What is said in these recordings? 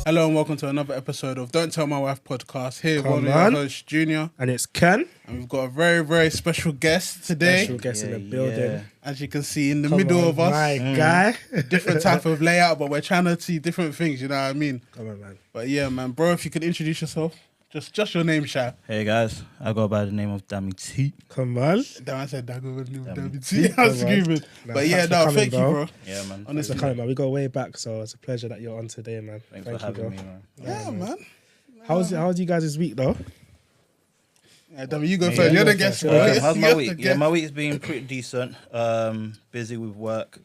Hello and welcome to another episode of Don't Tell My Wife podcast. Here, one of your hosts, Junior. And it's Ken. And we've got a very, very special guest today. Special guest in the building. As you can see, in the middle of us. My guy. Different type of layout, but we're trying to see different things, you know what I mean? Come on, man. But yeah, man. Bro, if you could introduce yourself. Just your name, Sha. Hey guys, I go by the name of Dami T. Come on. Damn, I said that. Dami T. I was screaming. But yeah, thank you, bro. Yeah, man. Honestly, Man. We go way back, so it's a pleasure that you're on today, man. Thanks for having me, man. Yeah, man. How's you guys this week, though? Yeah, Dami, you go first. You're the guest, bro. How's my week? Yeah, my week's been pretty decent. Busy with work,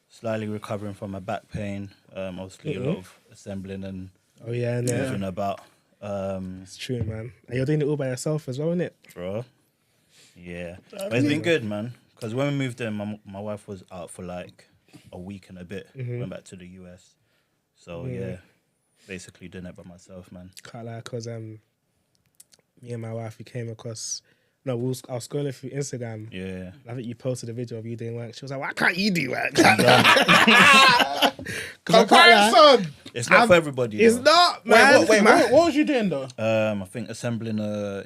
slightly recovering from my back pain. Obviously a lot of assembling and moving about. It's true, man. And you're doing it all by yourself as well, isn't it? Bro. Yeah. But it's been good, man. Because when we moved in, my wife was out for like a week and a bit. Went back to the US. So yeah, basically doing it by myself, man. Can't lie, because me and my wife, we came across... No, I was scrolling through Instagram. Yeah. I think you posted a video of you doing work. She was like, why can't you do work? Comparison! It's not for everybody. It's though. not, man. Wait, what was you doing, though? I think assembling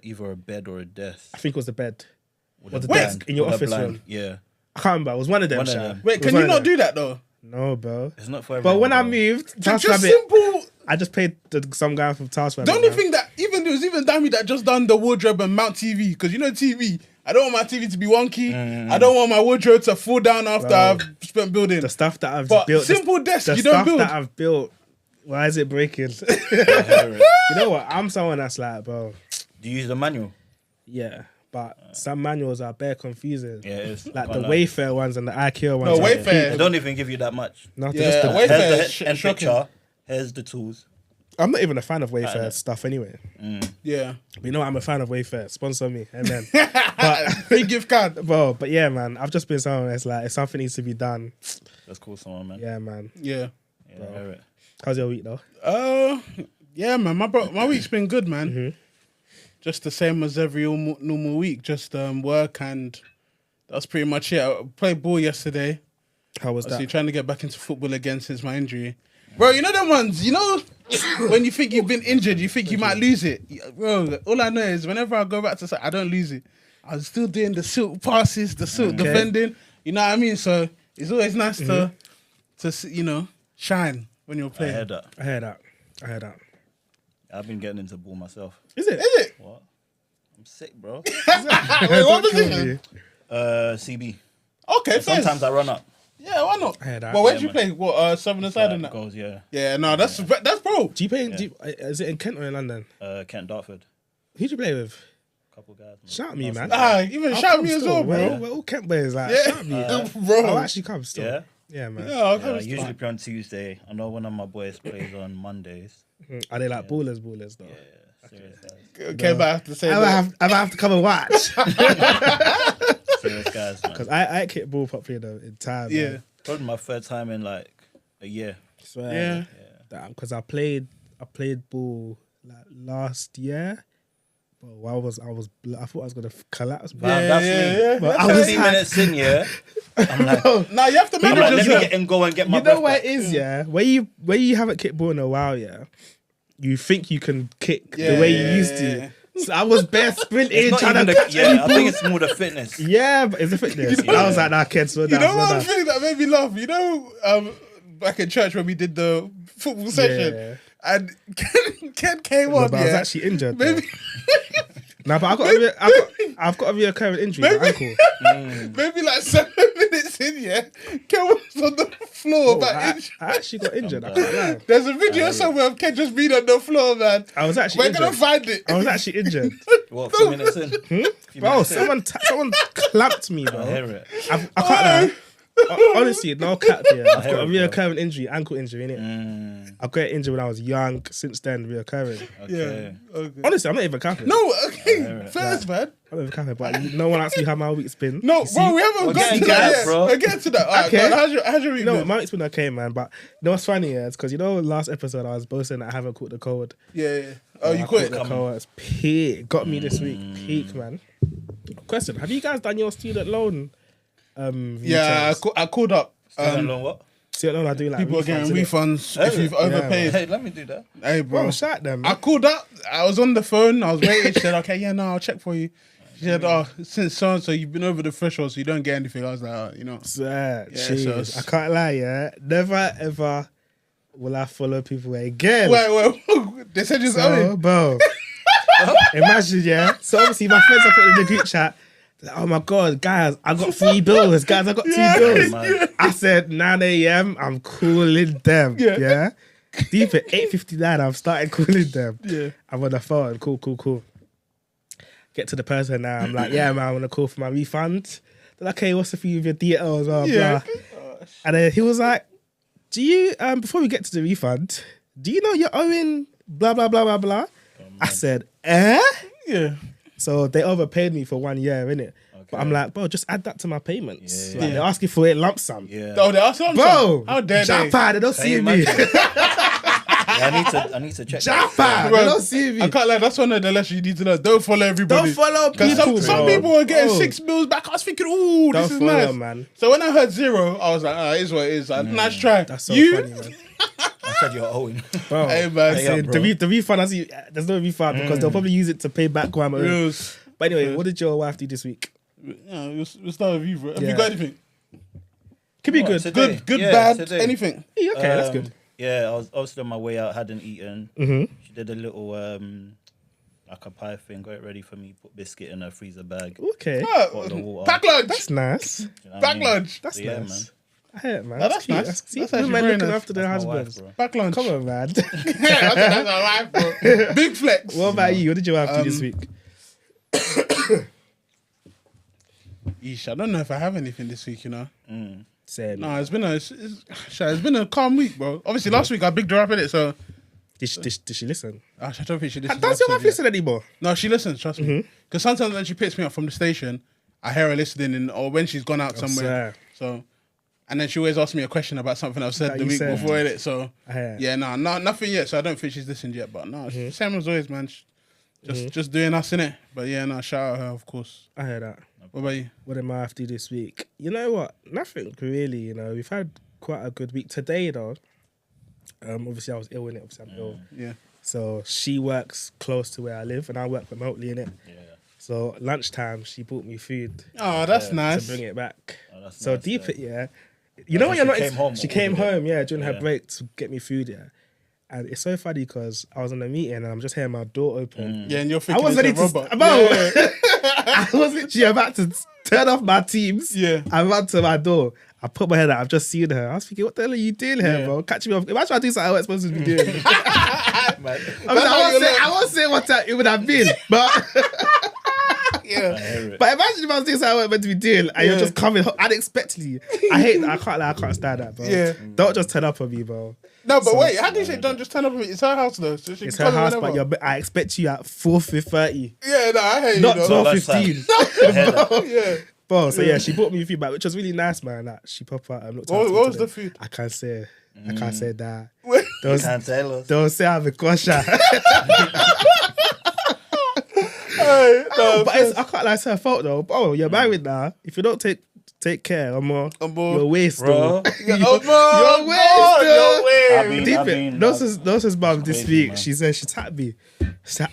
either a bed or a desk. I think it was the bed. With Or a the blind, desk in your with a office blind. room. Yeah. I can't remember. It was one of them, One of Sha. them. Wait, can you not do that, though? No, bro. It's not for everyone. But when I bro. moved, Just TaskRabbit, simple. I just paid some guy from TaskRabbit. The only thing that it was even Dami that just done the wardrobe and mount TV, because you know TV. I don't want my TV to be wonky. I don't want my wardrobe to fall down after I've spent building. the stuff that I've But built. simple desk, the you don't stuff build. that I've built. Why is it breaking? Do You know what? I'm someone that's like, bro. you use the manual? Yeah, but some manuals are bare confusing. Yeah, it is. Like Can't the lie. Wayfair ones and the IKEA ones. No, are- Wayfair. They don't even give you that much. No, Yeah, just the- Wayfair. Here's the sh- end shocking. picture. Here's the tools. I'm not even a fan of Wayfair stuff anyway. Yeah. But you know, I'm a fan of Wayfair. Sponsor me, amen. Free gift card. Bro, but yeah, man, I've just been someone that's like, if something needs to be done, Let's call someone, man. yeah, man. Yeah. Yeah, I hear it. How's your week though? Yeah, man. My week's been good, man. Just the same as every normal week. Just work, and that's pretty much it. I played ball yesterday. How was Obviously that? trying to get back into football again since my injury. Bro, you know them ones, you know, when you think you've been injured, you think you might lose it. Bro, all I know is whenever I go back to site, I don't lose it. I was still doing the silk passes, the silk defending. You know what I mean? So it's always nice to you know, shine when you're I playing. heard that. I heard that. I've been getting into ball myself. Is it? Is it? What? I'm sick, bro. Wait, what position? CB. Okay, Sometimes I run up. Yeah, why not? I heard that. But where'd Yeah, you man. play? What, 7 aside and that? Goals, yeah. Yeah, no, that's bro. Do you play? Is it in Kent or in London? Kent Dartford. Who do you play with? Couple guys. Man. Shout me, man. Even I'll shout come me as still, well, bro. We're all Kent boys. Like, Yeah. shout me. Bro. I'll actually come still. Yeah? Yeah, man. Yeah, I'll Yeah, come I still. usually play on Tuesday. I know one of my boys plays on Mondays. Are they like ballers though? Yeah, serious guys. Okay, but I have to say I that. have to come and watch. Serious guys, man. Because I kick ball properly though in time. Yeah. man. Probably my third time in like a year. Swear. Yeah. Because I played ball like last year. But I thought I was gonna collapse. But Bam, that's me. yeah. But I I'm was 15 like- minutes in, yeah. I'm like, Now you have to I'm manage like, let me yourself. get and go and get my you breath know what back. it is, yeah. Where you haven't kicked ball in a while, yeah. You think you can kick the way you used to. So I was bare sprinting, It's not trying even to the, catch any yeah, I ball. think it's more the fitness. Yeah, but it's a fitness. I was like, nah, kids, slow You down, know slow one down. thing that made me laugh? You know, back in church when we did the football session, Yeah. and Ken came No, on, but I was yeah. actually injured. Maybe, Nah, but I've got a reoccurring injury, my ankle. maybe like 7 minutes in, yeah, Ken was on the floor, Oh, but I actually got injured. I can't lie. there's a video somewhere of Ken just being on the floor, man. I was actually We're gonna injured. find it. I was actually injured. What, 4 minutes in? Few Bro, minutes in. someone clamped me, I bro. hear it. I can't lie. Honestly, no cap here. I've got a reoccurring injury, ankle injury, innit? I got injured when I was young. Since then, reoccurring. Okay. Yeah. Okay. Honestly, I'm not even capping. No, okay, first, man. I'm not even capping. But no one asked me how my week's been. No, You see? bro, we haven't got getting to to that that, yet. bro. We're getting to that. All right, Okay. go on. How's your week You know, been? my week's been okay, man. But you know what's funny is because you know last episode I was boasting that I haven't caught the cold. Yeah. Oh, you I quit? caught the cold. It's peak. Got me this week. Peak, man. Question: have you guys done your student loan? Yeah, returns? I called up. Student loan what? See, I do like People are getting refunds if you've overpaid. Hey, let me do that. Hey, bro. Bro, shout them. I called up. I was on the phone. I was waiting. She said, okay, yeah, no, I'll check for you. She said, oh, since so you've been over the threshold, so you don't get anything. I was like, oh, you know. Jeez, I can't lie, yeah. Never, ever will I follow people again. Wait. They said you're owing. Bro. Imagine, yeah. So obviously my friends are putting in the group chat. Like, oh my God, guys, I got 3 bills. Guys, I got 2 bills. I said 9 a.m. I'm calling them. Yeah. Deep at 8:59, I'm starting calling them. Yeah. I'm on the phone. Cool. Get to the person now. I'm like, yeah, man, I want to call for my refund. They're like, okay, what's the fee of your DL? Blah. And then he was like, do you, before we get to the refund, do you know you're owing blah, blah, blah, blah, blah? I said, Yeah. So they overpaid me for 1 year, innit? Okay. But I'm like, bro, just add that to my payments. Yeah. Like, they're asking for it lump sum. Yeah. Oh, they asked lump Bro, sum? How dare they? Japan, they don't see me. I need to check. Japan, they don't see me. I can't lie, that's one of the lessons you need to know. Don't follow everybody. Don't follow people. Some people are getting 6 bills back. I was thinking, ooh, this is nice. Man. So when I heard 0, I was like, it is what it is. Nice try. That's so funny, man. I said you're owing. Bro, hey, man. Hey, the refund, there's no refund because they'll probably use it to pay back what I'm owing. But anyway, what did your wife do this week? Yeah, we'll start with you, bro. Have you got anything? Could be good. Today? Good, Yeah, bad, today. anything. Yeah, okay, that's good. Yeah, I was obviously on my way out, hadn't eaten. Mm-hmm. She did a little like a pie thing, got it ready for me, put biscuit in a freezer bag. Okay. Bottle of water. Pack lunch. That's nice. You know what Pack I mean? lunch. That's So, yeah, nice. man. I hear it, man. That's cute. nice. See, That's actually women very looking nice. after their That's my husbands. wife, bro. Pack lunch. Come on, man. Yeah, that's our life, bro. Big flex. What about you? What did your wife do this week? Yeesh, I don't know if I have anything this week, you know. Same. No, it's been a calm week, bro. Obviously, last week I bigged her up in it, so Did she listen? I don't think she listens. Does your wife listen anymore? No, she listens. Trust me. Because sometimes when she picks me up from the station, I hear her listening, or when she's gone out somewhere. So, and then she always asks me a question about something I've said That the you week said. before it. So, Yeah. yeah, no, nothing yet. So I don't think she's listened yet. But no, same as always, man. Just doing us in it. But yeah, no, shout out her, of course. I heard that. What about you? What did my wife do this week? You know what? Nothing really. You know, we've had quite a good week today, though. Obviously, I was ill in it. Obviously, I'm ill. Yeah. So she works close to where I live, and I work remotely in it. Yeah. So lunchtime, she bought me food Oh, that's to nice. bring it back. Oh, that's So nice, deep yeah. it, yeah. You know so what? You're she not. came home She or came ordered it? home, yeah, during her Yeah. break to get me food, yeah. And it's so funny because I was in a meeting and I'm just hearing my door open. Yeah, and you're I thinking was it's ready a to. robot. Bro, Yeah. I was literally about to turn off my Teams. Yeah. I ran to my door. I put my head out. I've just seen her. I was thinking, what the hell are you doing here, Yeah. bro? Catch me off. Imagine I do something I wasn't supposed to be doing. Man. I won't say what it would have been, but Yeah. I hear it. but imagine if I was doing something I wasn't meant to be doing, and you're just coming unexpectedly. I hate that. I can't stand that, bro. Yeah. Don't just turn up on me, bro. No, but wait, how can you say don't just turn up on me? It's her house though. So she It's can her come house, whenever. but I expect you at 4:30, Yeah, no, I hate you. not though. 12:15. I hear that. Yeah. Bro, so yeah, she bought me feedback, which was really nice, man. Like, she popped out and looked What after me was today. the food? I can't say. I can't say that. Wait. Can't tell us. Don't say I have a kosher. Hey, no, But I can't lie, it's her fault though. Oh, you're married now. If you don't take care, you're waste, Bro. though. You're I Deep mean, it. Nosa's mum this crazy, week, man. she said she tapped me. She said,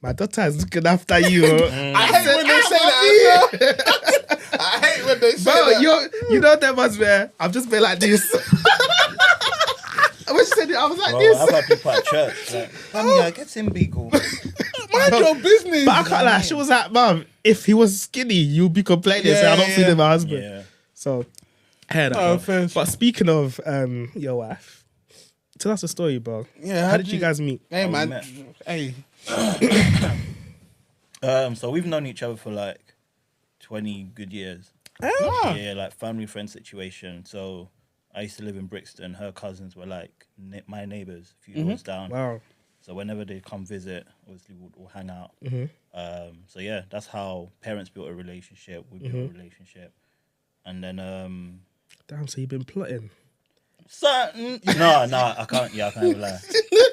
my daughter is looking after you. I hate when they say that. I hate when they say Bro, that. you know that must be. I've just been like this. When she said it, I was like Bro, this. how about people at church? Like, Mummy, get him beagle. Mind your business. But I can't lie. She was like, Mum, if he was skinny, you'd be complaining. So Yeah, I'm not yeah. feeding my husband. Yeah. So, I heard that. Oh, bro. fair. But speaking of your wife, tell us a story, bro. Yeah, How did you guys meet? Hey, we man. met. Hey. So we've known each other for like 20 good years. Ah. Yeah, like family friend situation. So I used to live in Brixton. Her cousins were like my neighbors, a few doors down. Wow. So whenever they come visit, obviously we'll hang out. So yeah, that's how parents built a relationship. We built a relationship, and then Damn, so you've been plotting. no, I can't. Yeah, I can't even lie.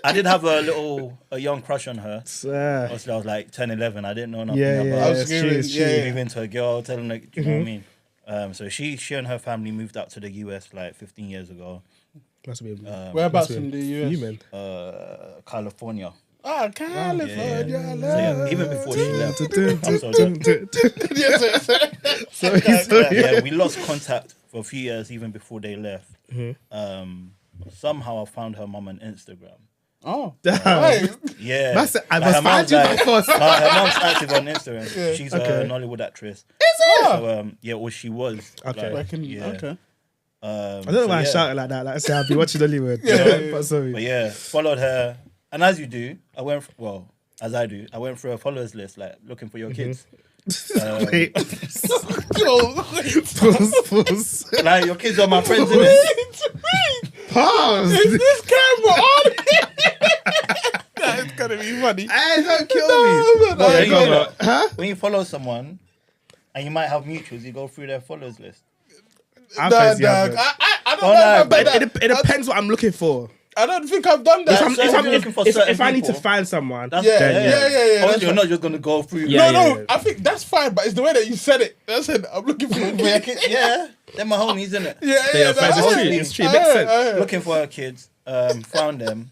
I did have a young crush on her. Obviously, I was like 10, 11. I didn't know nothing Yeah, about. yeah, I was it's scared. true, it's Yeah, true. yeah. Move into a girl, tell them like, do you know what I mean? So she and her family moved out to the US like 15 years ago. Must have been. Whereabouts must have in been the US? fuming. California. Ah, California. Yeah. love. So yeah, even before she left. Yes, Sorry. Yeah, we lost contact for a few years even before they left. Somehow I found her mum on Instagram. Oh, Damn. right. Yeah. I Like, must her mum's find you like- before. No, her mum's active on Instagram. Yeah. She's Okay. an Hollywood actress. Is So yeah, or she was. Okay. Like, it? yeah. Okay. I don't know why I shouted like that. Like I said, I'll be watching Hollywood. Yeah. But sorry. But yeah, followed her, and as you do, I went through a followers list, like looking for your kids. Wait. Yo, Pause. Like your kids are my friends, innit? Pause. is this camera on? That is gonna be funny. Hey, don't kill No, me. no, Yeah, you no, know no. that. Huh? When you follow someone, and you might have mutuals, you go through their followers list. I've Nah, fancy dog. having- I don't Don't know lie, about but that. It depends what I'm looking for. I don't think I've done that. If I need to find someone, That's, Yeah, then, yeah. Obviously, that's you're fine. not just gonna go through. Yeah. No, I think that's fine, but it's the way that you said it. I said, I'm looking for Yeah, yeah. They're my homies, innit? Yeah, your friends, that's it's it. true, it's true, it makes sense. Looking for her kids, found them,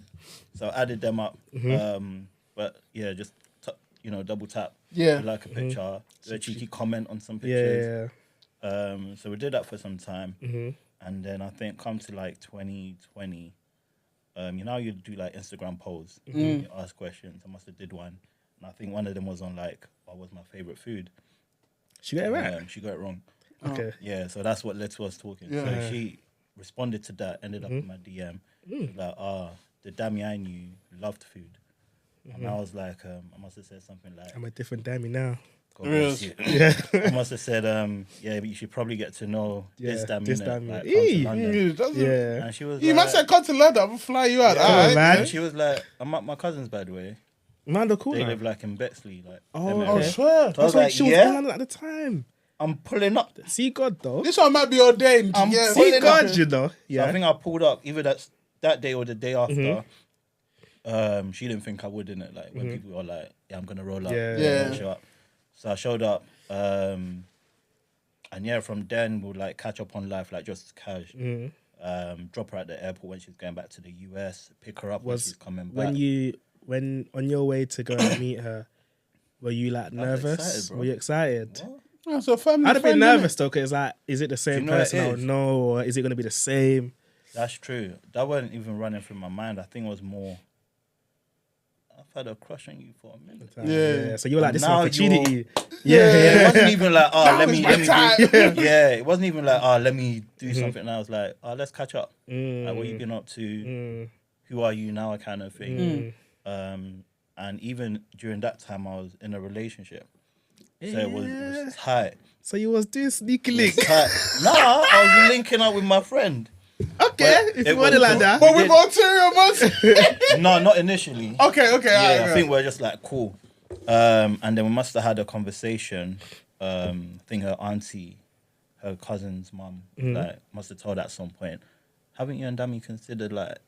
so added them up. But yeah, just double tap. Yeah. Like a picture, do a cheeky comment on some yeah, pictures. yeah. So we did that for some time, and then I think come to like 2020. You do like Instagram polls, you ask questions. I must have did one, and I think one of them was on like what was my favorite food. She got it right. She got it wrong. Okay. Yeah, so that's what led to us talking. Yeah. So she responded to that, ended up in my DM. She was like, the Dami I knew loved food. And I was like, I must have said something like, I'm a different Dami now. God bless you. Yeah. I must have said, yeah, but you should probably get to know this Yeah, Dami. this innit? Dami. Like, come to Eee. London. Yeah. And she was You like, must have come to London. I'm gonna fly you out. yeah, Alright. man. and she was like, I'm at my cousins, by the way. Man, they're cool. They now. live like in Bexley. Like, Oh, them okay. Oh, areas. swear. So I was That's why like, she was yeah, in London at the time. I'm pulling up. See God though. This one might be ordained. I'm yeah. pulling See up. God, you know. So I Yeah. think I pulled up either that day or the day after. She didn't think I would, innit? Like when people were like, "Yeah, I'm gonna roll up." Yeah. Yeah. I'm gonna show up. So I showed up, and yeah, from then we'll like catch up on life, like just cash. Drop her at the airport when she's going back to the US. Pick her up when she's coming back. When on your way to go and meet her, were you like nervous? excited, bro. Were you excited? What? Oh, so family I'd have been friend, nervous though, because like, is it the same know what it person or is? no, or is it going to be the same? That's true. That wasn't even running through my mind. I think it was more. I've had a crush on you for a minute. Yeah. So you're like, this is an Now opportunity. Yeah. Yeah, it wasn't even like, Now let is me my time. do. Yeah, it wasn't even like, let me do something. And I was like, let's catch up. Like, what you been up to? Who are you now? Kind of thing. And even during that time, I was in a relationship, so it was tight. So you was doing sneaky It link. was tight. Nah, I was linking up with my friend. Okay, But if it you want it was- like that. But with ulterior motives. No, not initially. Okay. Yeah, alright, I think we're just like cool. And then we must have had a conversation. I think her auntie, her cousin's mum, like must have told at some point, haven't you and Dami considered like,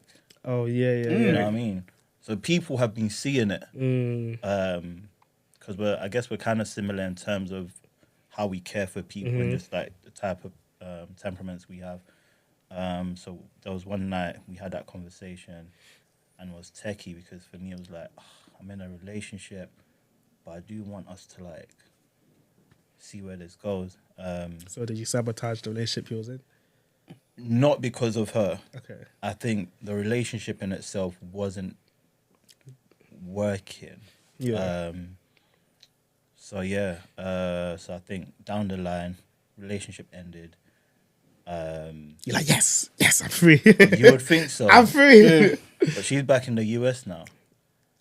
Oh yeah. you know what I mean? So people have been seeing it. Because I guess we're kind of similar in terms of how we care for people and just like the type of temperaments we have. So there was one night we had that conversation, and it was techie because for me it was like, I'm in a relationship, but I do want us to like see where this goes. So did you sabotage the relationship you was in? Not because of her. Okay. I think the relationship in itself wasn't working. Yeah. So yeah. So I think down the line, relationship ended. You're like, yes, I'm free. You would think so. I'm free. But she's back in the US now.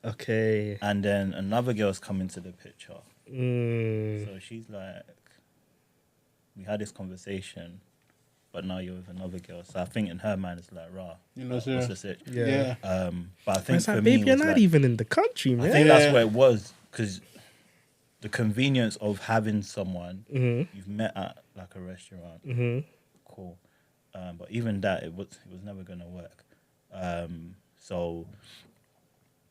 Okay. And then another girl's come into the picture. So she's like, we had this conversation, but now you're with another girl. So I think in her mind it's like, rah, You know, what's the sit? Yeah. But I think It's for like, me, babe, you're it was not like, even in the country, man. I think that's where it was, because the convenience of having someone you've met at like a restaurant, cool. But even that, it was never gonna work. So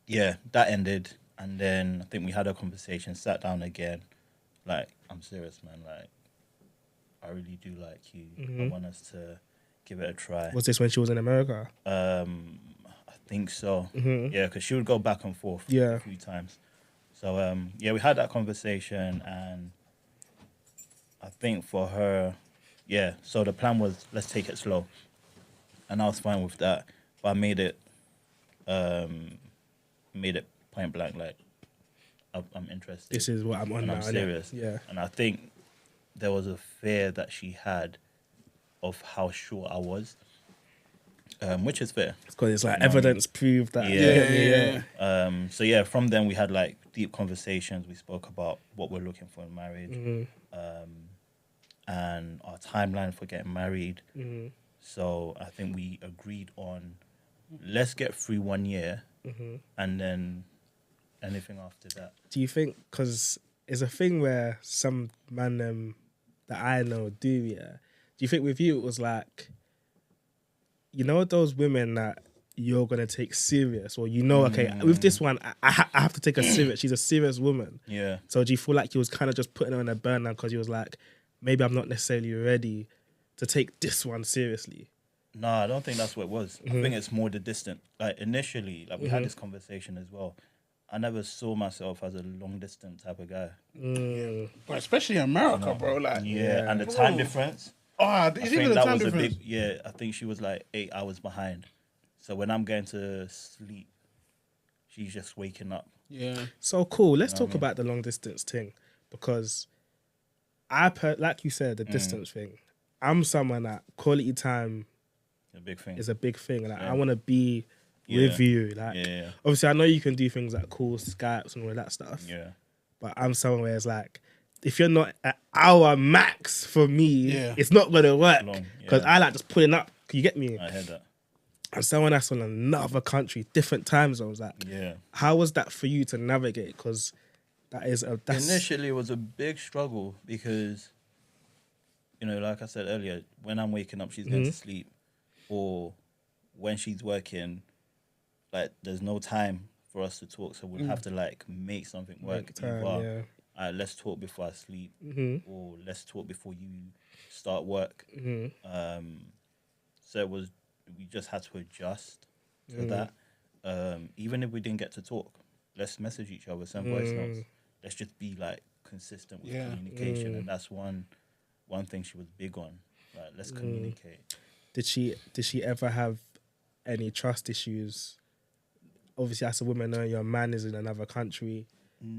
yeah, that ended, and then I think we had a conversation, sat down again. Like, I'm serious, man. Like, I really do like you. I want us to give it a try. Was this when she was in America? I think so. Yeah, because she would go back and forth a few times. So yeah, we had that conversation, and I think for her, yeah. So the plan was, let's take it slow, and I was fine with that. But I made it point blank, like I'm interested. This is what I'm on and now. I'm serious. Yeah. And I think there was a fear that she had of how short I was, which is fair. It's because it's like evidence proved that. Yeah. So yeah, from then we had like deep conversations. We spoke about what we're looking for in marriage, and our timeline for getting married. So I think we agreed on, let's get through 1 year, and then anything after that. Do you think, because it's a thing where some man that I know do, yeah? Do you think with you it was like, you know, those women that you're going to take serious, or you know, okay, with this one, I have to take her serious. She's a serious woman. Yeah. So do you feel like you was kind of just putting her on a burner because you was like, maybe I'm not necessarily ready to take this one seriously? No, I don't think that's what it was. I think it's more the distance. Like initially, like we had this conversation as well. I never saw myself as a long distance type of guy. But especially in America, bro. Like, Yeah, and the time difference. Oh, it's even the time difference. I think she was like 8 hours behind. So when I'm going to sleep, she's just waking up. Yeah. So cool. Let's talk about the long distance thing, because like you said, the distance thing. I'm someone that quality time A big thing. is a big thing. Like I want to be with you. Like obviously I know you can do things like call Skypes and all that stuff. Yeah. But I'm someone where it's like, if you're not at our max for me, it's not gonna work. Because I like just pulling up. Can you get me? I heard that. And someone that's on another country, different time zones. Like, how was that for you to navigate? Because that's initially it was a big struggle because, you know, like I said earlier, when I'm waking up, she's going to sleep, or when she's working, like there's no time for us to talk, so we'll have to like make something work. Let's talk before I sleep, or let's talk before you start work. So we just had to adjust to that. Even if we didn't get to talk, let's message each other, send voice notes. Let's just be like consistent with communication, and that's one thing she was big on. Like, let's communicate. Did she ever have any trust issues? Obviously, as a woman, knowing your man is in another country,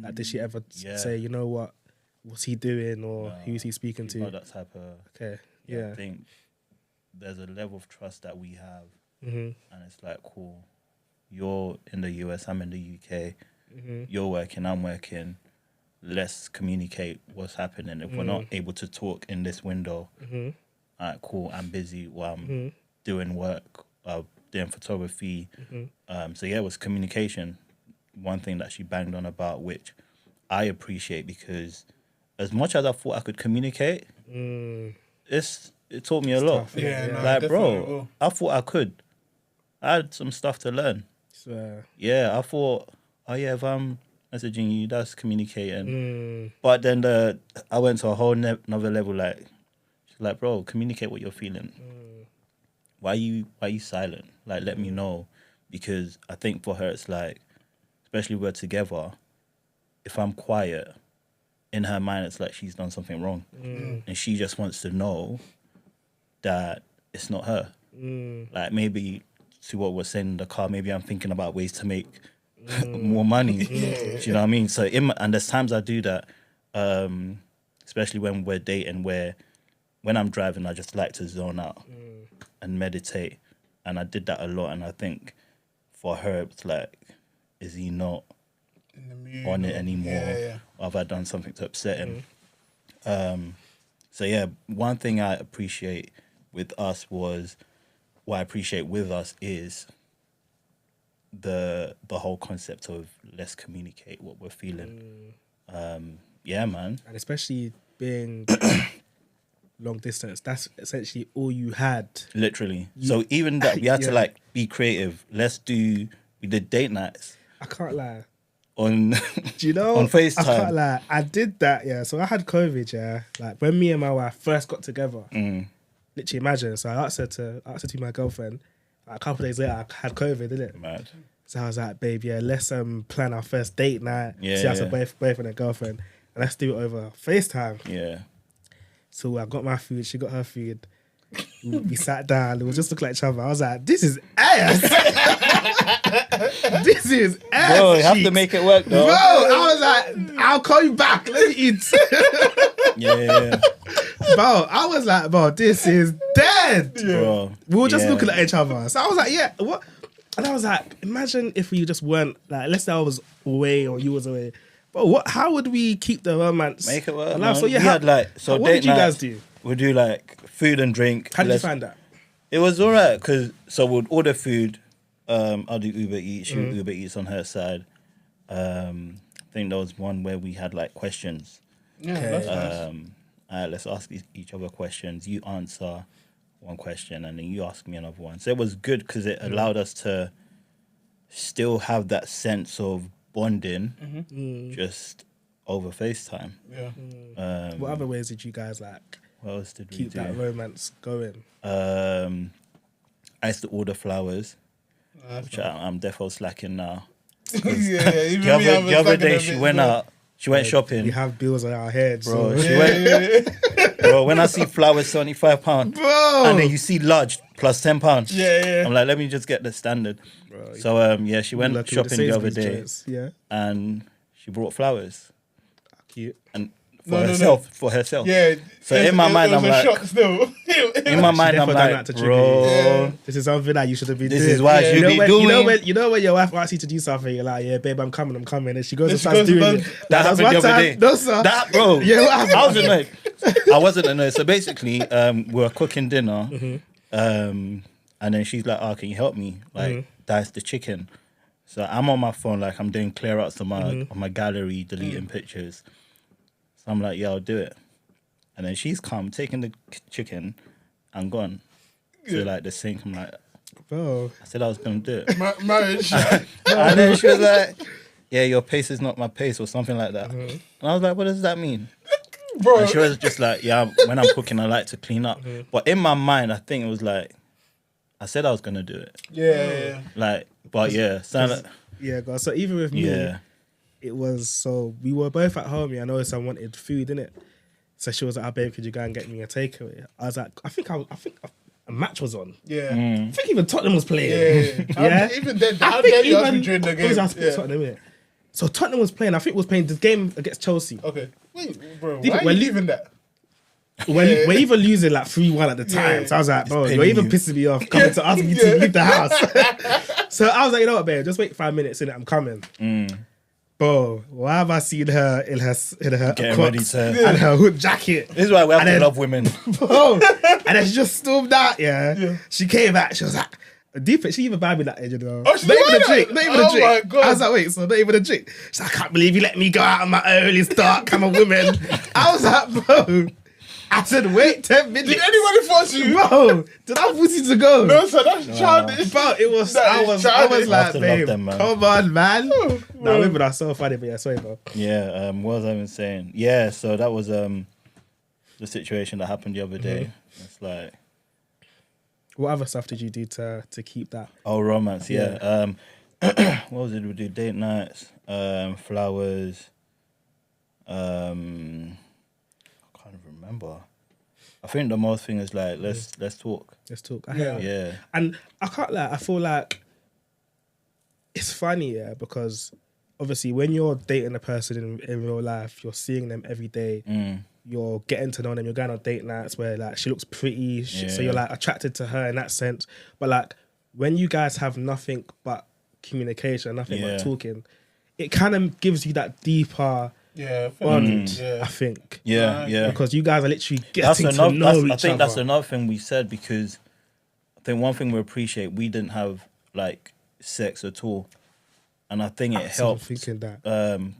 like, did she ever say, you know what, what's he doing, or who's he speaking to? Not that type of. Okay. I think there's a level of trust that we have, and it's like, cool. You're in the US, I'm in the UK. You're working, I'm working. Let's communicate what's happening. If we're not able to talk in this window, all right, cool. I'm busy while I'm doing work, doing photography. So yeah, it was communication. One thing that she banged on about, which I appreciate, because as much as I thought I could communicate, it taught me a lot. Tough, no, like, bro, I thought I could. I had some stuff to learn. Yeah, I thought, oh yeah, if I'm messaging you, that's communicating. But then I went to a whole another level. Like, she's like, bro, communicate what you're feeling. Why are you silent? Like, let me know, because I think for her it's like, especially we're together, if I'm quiet, in her mind it's like she's done something wrong, and she just wants to know that it's not her. Like, maybe to what we're saying in the car, maybe I'm thinking about ways to make more money. Do you know what I mean? So and there's times I do that, especially when we're dating, where when I'm driving, I just like to zone out and meditate. And I did that a lot. And I think for her, it's like, is he not on it anymore? Or have I done something to upset him? So yeah, one thing I appreciate with us is the whole concept of let's communicate what we're feeling. Yeah, man. And especially being long distance, that's essentially all you had. Literally. So even that, we had to like be creative. We did date nights. I can't lie. on Do you know? on I can't FaceTime. lie. I did that, yeah. So I had COVID, yeah. Like when me and my wife first got together. Literally imagine. So I asked her to be my girlfriend. Like, a couple of days later, I had COVID, didn't it? Mad. So I was like, babe, yeah, let's plan our first date night. Yeah, See us yeah. boyfriend and girlfriend. And let's do it over FaceTime. Yeah. So I got my food, she got her food. We sat down, we just looked at each other. I was like, this is ass. This is ass. Bro, you have to cheeks. make it work, though. Bro, I was like, I'll call you back. Let me eat. Yeah. Bro, I was like, bro, this is dead. Bro. We were just yeah. looking at each other. So I was like, yeah, what? And I was like, imagine if we just weren't, like, let's say I was away or you was away. But how would we keep the romance? Make it work, alive? man. So yeah, We had, like, so what date did you guys nights, do? We'll do like food and drink. How did you find that? It was all right because we'd order food. I'll do Uber Eats. She would Uber Eats on her side. I think there was one where we had like questions. Yeah, that's nice. Let's ask each other questions. You answer one question and then you ask me another one. So it was good because it allowed us to still have that sense of bonding just over FaceTime. Yeah. What other ways did you guys like What else did we keep do? that romance going? I used to order flowers, which I'm defo slacking now. The other day she went out. She went shopping. We have bills on our heads, Bro, so. she went. Bro, when I see flowers £75, Bro. and then you see large plus £10, Yeah. I'm like, let me just get the standard. Bro, So yeah, she went lucky with shopping the other Sainsbury's day, joints. Yeah, and she brought flowers cute. and for No. herself. For herself. Yeah. So in my mind, I'm like, shot still. in my mind, I'm Definitely done like, that to trigger bro, you. Yeah. This is something that you should have been this doing. is why I Yeah. should You know, be when, doing. you know when your wife asks you to do something, you're like, yeah, babe, I'm coming, and she goes and She starts goes and doing does- it. That was happened one the other time. day. No, sir. That, bro. Yeah, what happened? I was annoyed. I wasn't annoyed. So basically, we were cooking dinner, and then she's like, "Oh, can you help me? Like, dice the chicken." So I'm on my phone, like I'm doing clear outs on my gallery, deleting pictures. So I'm like, "Yeah, I'll do it." And then she's come, taking the chicken, and gone to like the sink. I'm like, Bro, I said I was gonna do it, Marriage. and then she was like, "Yeah, your pace is not my pace," or something like that. And I was like, "What does that mean?" Bro. And she was just like, yeah, when I'm cooking, I like to clean up. But in my mind, I think it was like, I said I was going to do it. Yeah. Like, but yeah, sound like, yeah, God. So even with me, yeah. it was so we were both at home. Yeah, I noticed I wanted food, innit? So she was like, oh, babe, could you go and get me a takeaway? I was like, I think a match was on. Yeah. I think even Tottenham was playing. Yeah. Even then, how dare you ask me during the game? Tottenham, innit? So Tottenham was playing. I think it was playing this game against Chelsea. Okay. Wait, bro. Deep- Why are we're you li- leaving that? We're even losing like 3-1 at the time. Yeah. So I was like, bro, you're pinning even you. pissing me off coming to ask me to leave the house. So I was like, you know what, babe, just wait 5 minutes in it, I'm coming. Bro, why have I seen her in her Getting ready Crocs to- and her hood jacket? This is why we have And to then- love women. Bro, and then she just stormed out, yeah. She came back, she was like, deep, she even buyed me that age, you know. Oh, she not did even a buy drink, that? not even a Oh drink. my God. I was like, wait, so not even a drink. She's like, I can't believe you let me go out on my early start, I'm a woman. I was like, bro. I said, wait 10 minutes. Did anybody force you? Bro, did I pussy to go? No, sir, that's childish. Bro, it was. That I is was childish. like, have to love babe, them, man. come on, man. bro. Nah, women are so funny, but yeah, sorry, bro. Yeah, what was I even saying? Yeah, so that was the situation that happened the other day. It's like, What other stuff did you do to keep that? oh, romance, yeah. What was it we do? Date nights, flowers. I can't even remember. I think the most thing is like, let's talk. Let's talk. I hear you. Yeah. And I can't lie, I feel like it's funny, yeah, because obviously when you're dating a person in real life, you're seeing them every day. You're getting to know them. You're going on date nights where like she looks pretty, so you're like attracted to her in that sense. But like when you guys have nothing but communication, nothing but Yeah. talking, it kind of gives you that deeper Yeah. bond. Yeah. I think Yeah, yeah. because you guys are literally That's getting another. to know each I think other. that's another thing we said because I think one thing we appreciate we didn't have like sex at all, and I think it So I'm helps thinking that.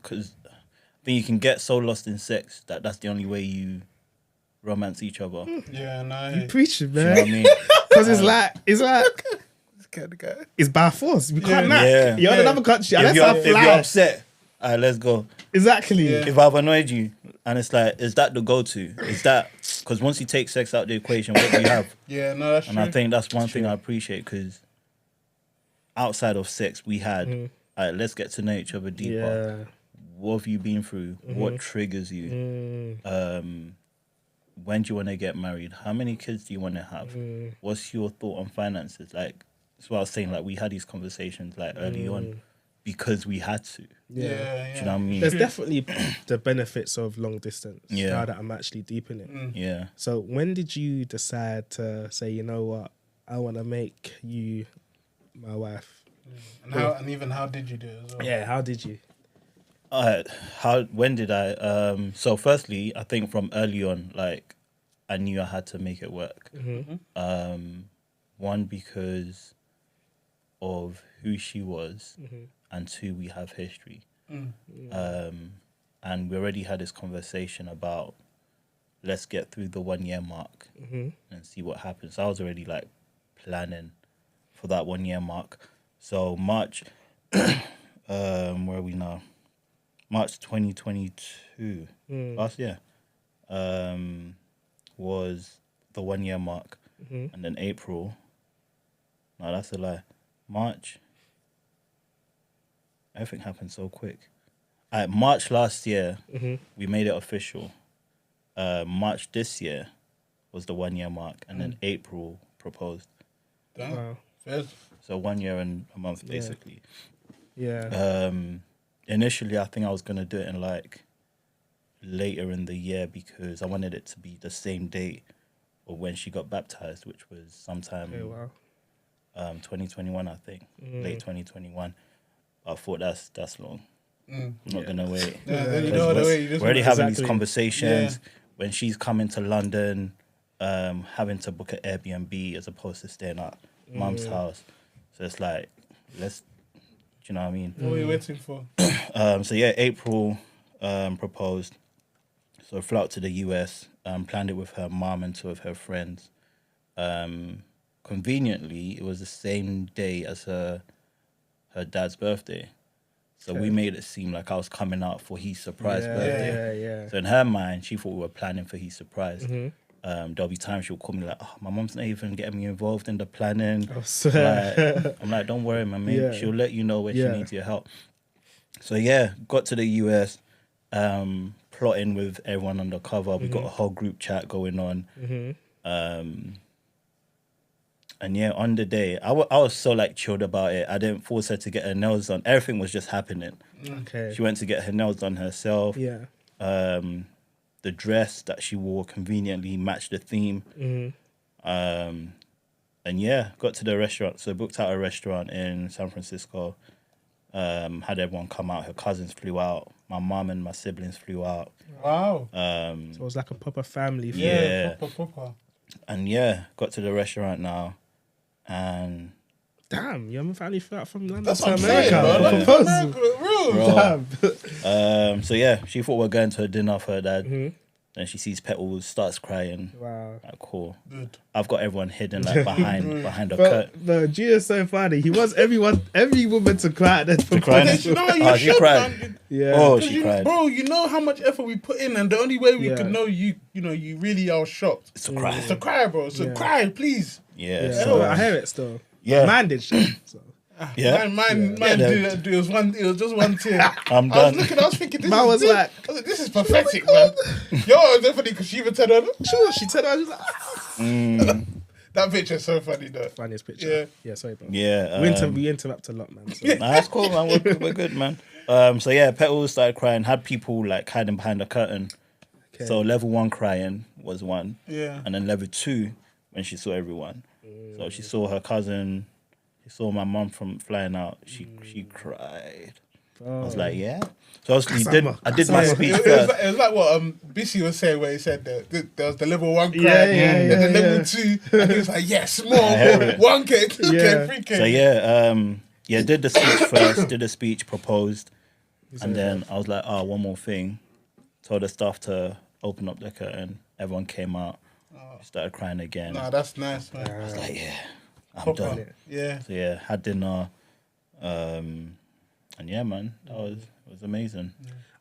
because I think you can get so lost in sex that that's the only way you romance each other. Yeah, no. You preaching, You know what I man. mean? Because it's like This kind of guy. it's by force. We can't not. Yeah. You're in another country. if Unless you're, I if you're fly. upset, All right, let's go. Exactly. Yeah. If I've annoyed you, and it's like, is that the go-to? Is that because once you take sex out of the equation, what do you have? Yeah, no, that's And true. I think that's one thing I appreciate because outside of sex, we had, all right, let's get to know each other deeper. Yeah. What have you been through? What triggers you? When do you want to get married? How many kids do you want to have? What's your thought on finances? Like, that's what I was saying. Like, we had these conversations like early on because we had to. Yeah, Do you know what I mean? There's definitely the benefits of long distance. Yeah. Now that I'm actually deep in it. Yeah. So when did you decide to say, you know what, I want to make you my wife? And how, and even how did you do it as well? Yeah. How did you? When did I? So firstly, I think from early on, like, I knew I had to make it work. One, because of who she was, and two, we have history. And we already had this conversation about let's get through the 1 year mark and see what happens. So I was already like planning for that 1 year mark. So March, where are we now? March 2022, last year, was the 1 year mark. And then April, no, that's a lie. March, everything happened so quick. March last year, we made it official. March this year was the 1 year mark. And then April proposed. Damn. Wow. Fair. So 1 year and a month, basically. Yeah. Initially, I think I was going to do it in like later in the year because I wanted it to be the same date of when she got baptized, which was sometime 2021, I think, late 2021. I thought that's long. I'm not going to wait. Yeah, you know the way you just We're already having Exactly. these conversations. When she's coming to London, having to book an Airbnb as opposed to staying at mum's house. So it's like, let's, do you know what I mean? What are you waiting for? So yeah, April proposed. So flew out to the US, planned it with her mom and two of her friends. Conveniently, it was the same day as her dad's birthday. So we made it seem like I was coming out for his surprise birthday. Yeah. So in her mind, she thought we were planning for his surprise. There'll be times she'll call me like, oh, my mom's not even getting me involved in the planning. I swear. I'm like, don't worry, man. Maybe Yeah. she'll let you know when Yeah. she needs your help. So yeah, got to the US, plotting with everyone undercover. We got a whole group chat going on. And yeah, on the day, I was so like chilled about it. I didn't force her to get her nails done. Everything was just happening. Okay. She went to get her nails done herself. Yeah. The dress that she wore conveniently matched the theme. And yeah, got to the restaurant. So booked out a restaurant in San Francisco. Had everyone come out. Her cousins flew out. My mum and my siblings flew out. Wow. So it was like a proper family. Thing. Yeah. Proper. And yeah, got to the restaurant now. And Damn, you haven't family flew out from London That's to what I'm saying, America. bro. for Like, proposal. America, real. Damn. so yeah, she thought we were going to a dinner for her dad. Then she sees Petals, starts crying. Wow. Like, cool. Good. I've got everyone hidden like behind a curtain. But Gio's so funny. He wants every woman to cry at the cry. proposal. No, you Oh, she should, cried. man. Yeah. Oh, 'Cause she cried. Bro, you know how much effort we put in, and the only way we Yeah. could know you really are shocked. It's a cry. It's to cry, bro. So Yeah. cry, please. Yeah. Yeah, So I hear it still. Yeah. Man did shit. So. yeah. Man, Yeah, it was just one tear. I'm I was done. looking, I was thinking, this Man is was this, like- I was like, this is pathetic, man. Yo, it's definitely because she even turned on. Sure, she turned around. She was like, That picture is so funny, though. funniest picture. Yeah. Yeah, sorry, bro. Yeah. We interrupt a lot, man. So. Nah, that's cool, man. We're good, man. So yeah, Petals started crying. Had people like hiding behind the curtain. Okay. So level 1 crying was one. Yeah. And then level 2 when she saw everyone. So she saw her cousin. She saw my mum from flying out. She cried. I was like, yeah. So obviously I did my speech first. It was like what Bissy was saying, where he said that there was the level 1 cry, Yeah, and then yeah, level 2, and he was like, yes, more, 1K, 2K, Yeah. 3K. So yeah, did the speech first, did the speech, proposed, and then I was like, one more thing. Told the staff to open up the curtain. Everyone came out, started crying again. Nah, that's nice, man. I was like, yeah, I'm Proper. done. Yeah. So yeah, had dinner, and yeah, man, that was It was amazing.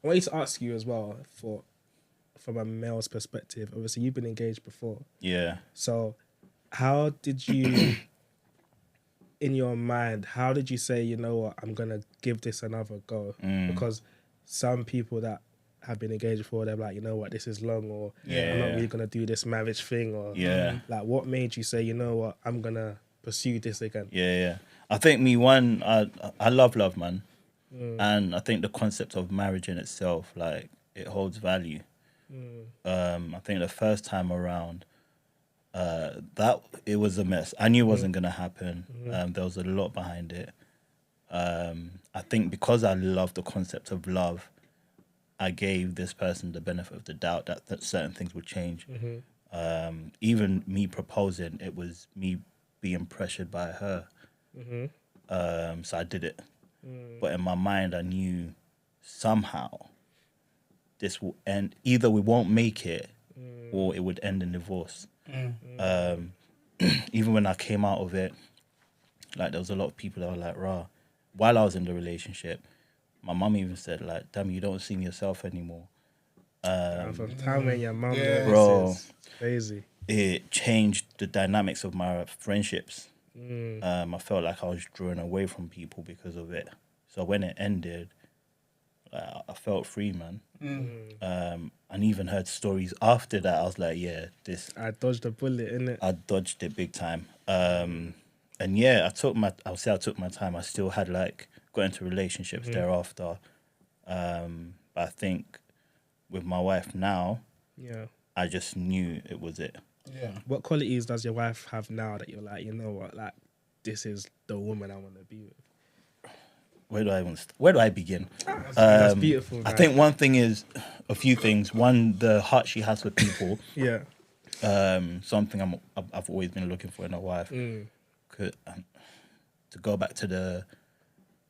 I want you to ask you as well, from a male's perspective. Obviously, you've been engaged before. Yeah. So, how did you, in your mind, how did you say, you know what, I'm gonna give this another go? Because some people that have been engaged before, they're like, you know what, this is long, or I'm not really gonna do this marriage thing, or like, what made you say, you know what, I'm gonna pursue this again? Yeah. I think I love love, man. And I think the concept of marriage in itself, like, it holds value. I think the first time around, that it was a mess. I knew it wasn't gonna happen. There was a lot behind it. I think because I love the concept of love, I gave this person the benefit of the doubt that certain things would change. Even me proposing, it was me being pressured by her. So I did it. But in my mind, I knew somehow this will end. Either we won't make it, or it would end in divorce. Even when I came out of it, like, there was a lot of people that were like, "Rah." While I was in the relationship, my mum even said, like, "Dami, you don't seem yourself anymore." From time when your mum, Bro, is crazy. It changed the dynamics of my friendships. I felt like I was drawing away from people because of it. So when it ended, I felt free, man. And even heard stories after that. I was like, yeah, I dodged a bullet, innit? I dodged it big time. And yeah, I would say I took my time. I still had, like, got into relationships thereafter. But I think with my wife now, I just knew it was it. Yeah. What qualities does your wife have now that you're like, you know what, like, this is the woman I want to be with? Where do I begin? That's beautiful, man. I think one thing is a few things. One, the heart she has for people. Something I've always been looking for in a wife. To go back to the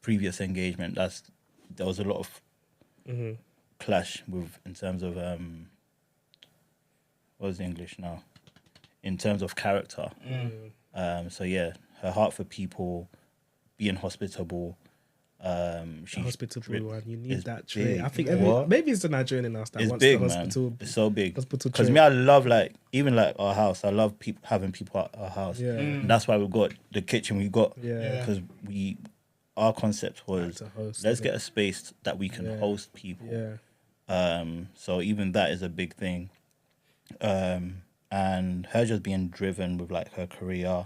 previous engagement, there was a lot of clash in terms of what was the English now? In terms of character. So yeah, her heart for people, being hospitable. She's hospitable one. You need that trait. big. I think maybe it's the Nigerian in us that It's wants big, the man. hospital. It's so big. Hospital Because trait. me, I love, like, even like our house. I love having people at our house. Yeah. And that's why we've got the kitchen we got. Yeah. Because our concept was, to host, let's innit? get a space that we can host people. Yeah. So even that is a big thing. And her just being driven with, like, her career,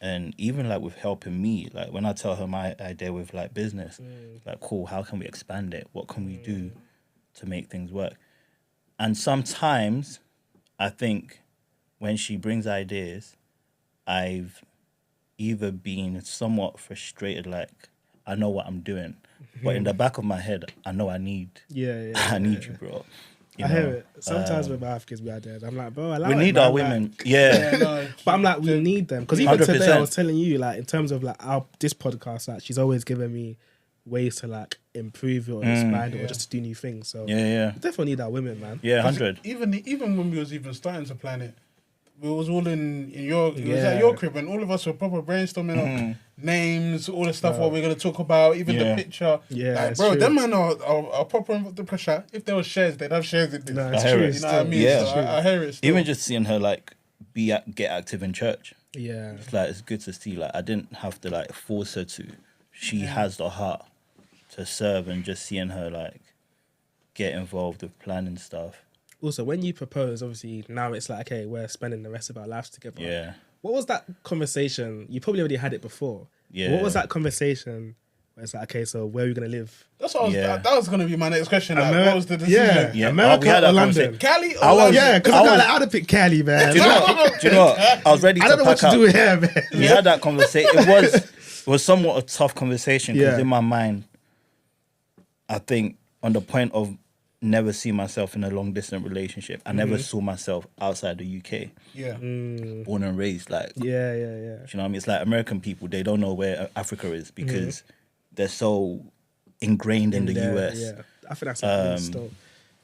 and even, like, with helping me, like, when I tell her my idea with, like, business, like, cool, how can we expand it? What can we do to make things work? And sometimes I think when she brings ideas, I've either been somewhat frustrated, like, I know what I'm doing, but in the back of my head, I know I need I need you, bro. I hear it. Sometimes when my wife gives me ideas, I'm like, bro, I like we need man, our women. Yeah. But I'm like, we need them. Because even today, 100%. I was telling you, like, in terms of, like, this podcast, like, she's always given me ways to, like, improve it or expand it or just to do new things. So Yeah. we definitely need our women, man. Yeah, 100. Even when we was even starting to plan it, we was all in your it was at your crib, and all of us were proper brainstorming up names, all the stuff what we're gonna talk about, even the picture. Yeah, like, it's bro, true. them man are proper under the pressure. If there was shares, they'd have shares in this. No, I it's hear true. it. You know what I mean? Yeah. So I hear it. Still. Even just seeing her, like, get active in church. Yeah. It's like, it's good to see. Like, I didn't have to, like, force her to. She has the heart to serve, and just seeing her, like, get involved with planning stuff. Also, when you propose, obviously, now it's like, okay, we're spending the rest of our lives together. Yeah. What was that conversation? You probably already had it before. Yeah. What was that conversation where it's like, okay, so where are we going to live? That's what I was. Yeah. That was gonna be my next question. Like, what was the decision? Yeah. America We had or that London? Cali or I was- London? Yeah, because I would have picked Cali, man. Do you know what? I was ready to I don't know what pack to up. do here, man. We had that conversation. It was somewhat a tough conversation because Yeah. in my mind, I think on the point of never see myself in a long distance relationship, I never saw myself outside the UK. Yeah. Born and raised, like, Yeah. do you know what I mean? It's like American people, they don't know where Africa is because they're so ingrained in the US. Yeah, I think that's a good stuff.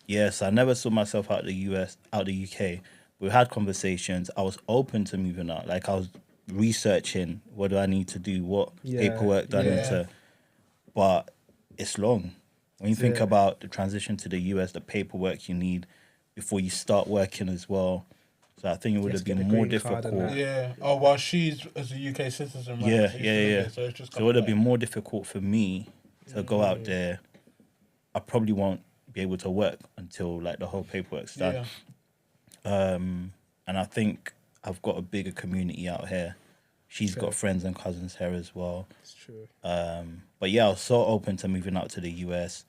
Yes, I never saw myself out the UK. We had conversations. I was open to moving out. Like, I was researching, what do I need to do? What paperwork do I need to? But it's long. when you think about the transition to the US, the paperwork you need before you start working as well. So I think it would have been more difficult. Yeah. Oh, well, she's as a UK citizen, right? Yeah, So yeah. So, it's just So it would have been more difficult for me to go out there. I probably won't be able to work until like the whole paperwork's done. Yeah. And I think I've got a bigger community out here. She's got friends and cousins here as well. It's true. But yeah, I was so open to moving out to the US.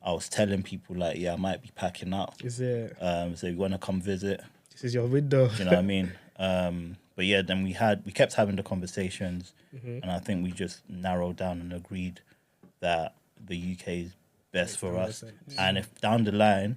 I was telling people like, yeah, I might be packing up. Is it? So you want to come visit? This is your window. You know what I mean? But yeah, then we kept having the conversations, and I think we just narrowed down and agreed that the UK is best for us. And if down the line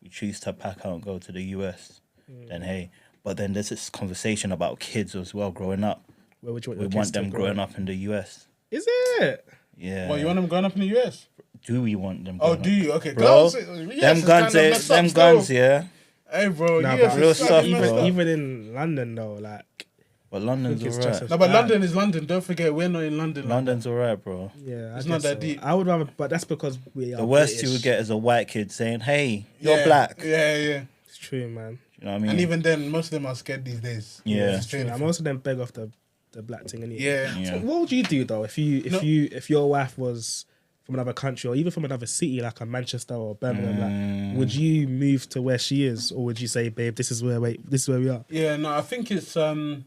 we choose to pack out and go to the US, then hey. But then there's this conversation about kids as well growing up. Where would you want we your kids want them to grow growing up in the US. Is it? Yeah. Well, you want them growing up in the US? Do we want them? Oh, do you? Okay, bro. Them guns, yeah. Hey, bro. Nah, US but real is stuff, even, even in London though, like. But London's it's alright. just as No, but bad. London is London. Don't forget, we're not in London. London's alright, bro. Yeah, It's I not guess that so. deep. I would rather, but that's because we are. The worst you British. would get is a white kid saying, "Hey, you're Yeah, black." Yeah. It's true, man. You know what I mean? And even then, most of them are scared these days. Yeah. It's true. And most of them beg off the black thing anyway. Yeah. Yeah. So what would you do though if your wife was from another country or even from another city like a Manchester or Birmingham? Like, would you move to where she is, or would you say, babe, this is where we are? Yeah, no, I think it's I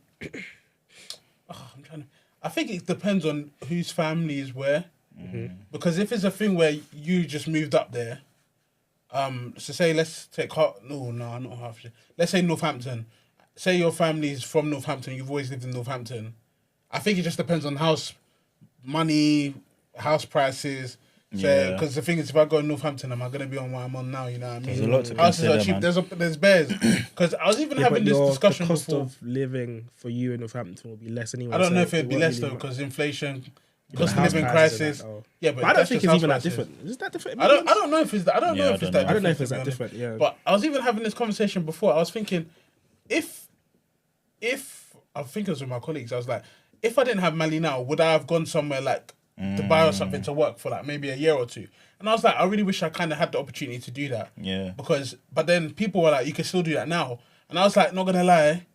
think it depends on whose family is where. Because if it's a thing where you just moved up there, so say let's take not Hertfordshire. Let's say Northampton. Say your family's from Northampton. You've always lived in Northampton. I think it just depends on house prices. So, because the thing is, if I go to Northampton, am I going to be on what I'm on now? You know what I mean? There's a lot to Houses consider, are cheap. man. There's bears. Because I was even having but this discussion the cost before. of living for you in Northampton will be less anyway. I don't know so if it'd be won't less really though, matter. because inflation, But cost of house living prices and crisis. that, though. Yeah, But I don't that's think just it's even house that prices. different. Is that different? I don't know if it's that. I don't know if it's that. I don't know if different, it's that to be honest. different. Yeah. But I was even having this conversation before. I was thinking, if I think it was with my colleagues, I was like, if I didn't have Mali now, would I have gone somewhere like Dubai or something to work for like maybe a year or two? And I was like, I really wish I kind of had the opportunity to do that. Yeah. But then people were like, you can still do that now. And I was like, not gonna lie,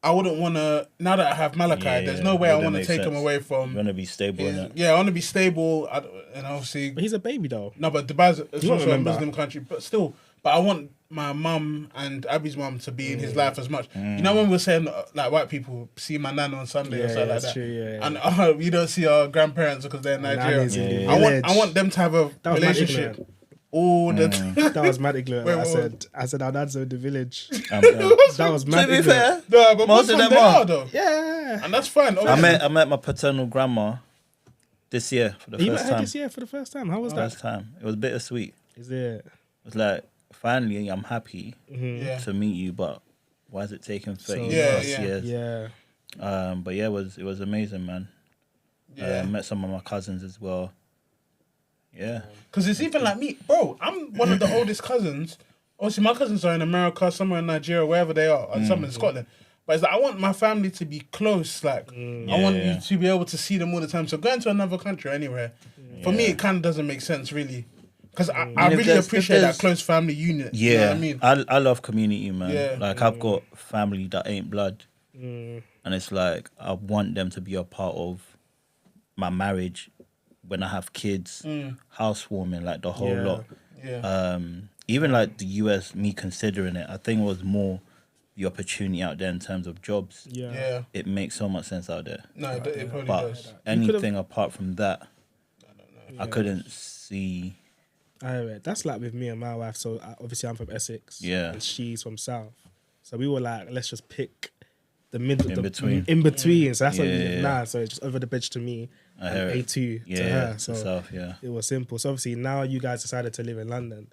I wouldn't want to. Now that I have Malachi, there's no way I want to take him away from. You want to be stable in it. Yeah, I want to be stable, and obviously. But he's a baby though. No, but Dubai's You won't also a remember. Muslim country, but still. But I want my mum and Abby's mum to be in his life as much. You know when we were saying like white people see my nan on Sunday or something like that's that, true, yeah. and we don't see our grandparents because they're in Nigeria. Nannies in the I village. want them to have a That was mad relationship. ignorant. All the That was mad ignorant. Wait, what I said our dads are in the village. To That was mad be ignorant. fair, no, but most of them they are. though, Yeah. and that's fine. I met my paternal grandma this year for the You met first her time. this year for the first time. How was that? First time. It was bittersweet. Is it? It was like, finally, I'm happy Yeah. to meet you, but why is it taking 30 Yeah, plus yeah. years? Yeah. But yeah, it was amazing, man. Yeah. Met some of my cousins as well. Yeah. Because it's even like me, bro. I'm one of the oldest cousins. Obviously, my cousins are in America, somewhere in Nigeria, wherever they are, and some in Scotland. But it's like I want my family to be close. Like I want you to be able to see them all the time. So going to another country, anywhere, for me, it kind of doesn't make sense, really. Because I if really there's- appreciate if that there's- close family unit. Yeah. You know what I mean? I love community, man. Yeah. Like, I've got family that ain't blood. And it's like, I want them to be a part of my marriage when I have kids, housewarming, like the whole lot. Yeah. Even like the US, me considering it, I think it was more the opportunity out there in terms of jobs. Yeah. Yeah. It makes so much sense out there. No, it probably But does. anything apart from that, I couldn't see. That's like with me and my wife. So obviously I'm from Essex. Yeah. And she's from South. So we were like, let's just pick the middle, In between. In between. So that's what we Yeah, did yeah. now. So it's just over the bridge to me. I and hear it. A2 Yeah, to her. So South, yeah. it was simple. So obviously now you guys decided to live in London.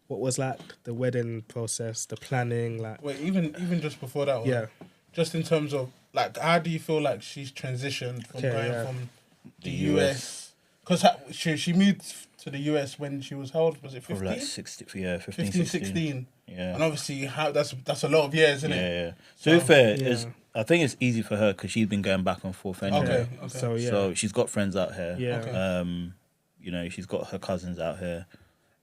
What was like the wedding process, the planning, like? Wait, even just before that one. Yeah. Just in terms of like, how do you feel like she's transitioned from going from the US? Because she moved to the US when she was how old? Was it 15? Probably like 15, 15, 16. Yeah. And obviously, that's a lot of years, isn't it? Yeah. To be fair, yeah. I think it's easy for her because she's been going back and forth anyway. Okay. So yeah. So she's got friends out here. Yeah. Okay. You know, she's got her cousins out here.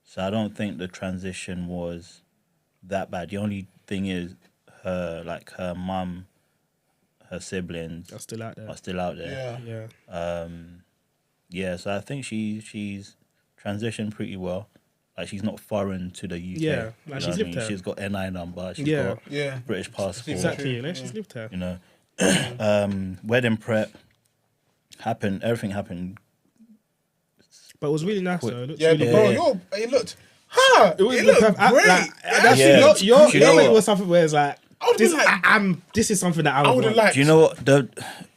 So I don't think the transition was that bad. The only thing is her mum, her siblings I'm still out there. are still out there. Yeah. Yeah, so I think she's transitioned pretty well. Like she's not foreign to the UK. Yeah, like she's lived here. She's got NI number. She's Yeah. got Yeah. British passport. Exactly. Like, she's lived here. You know, wedding prep happened. Everything happened. But it was really nice. Though. It looked Yeah, really bro, good. it looked. Huh? It was looked perfect. great. That's Yeah. your Do you know it what? was something where it's like would've this. been like- This is something that I I would would have want. liked. Do you know what?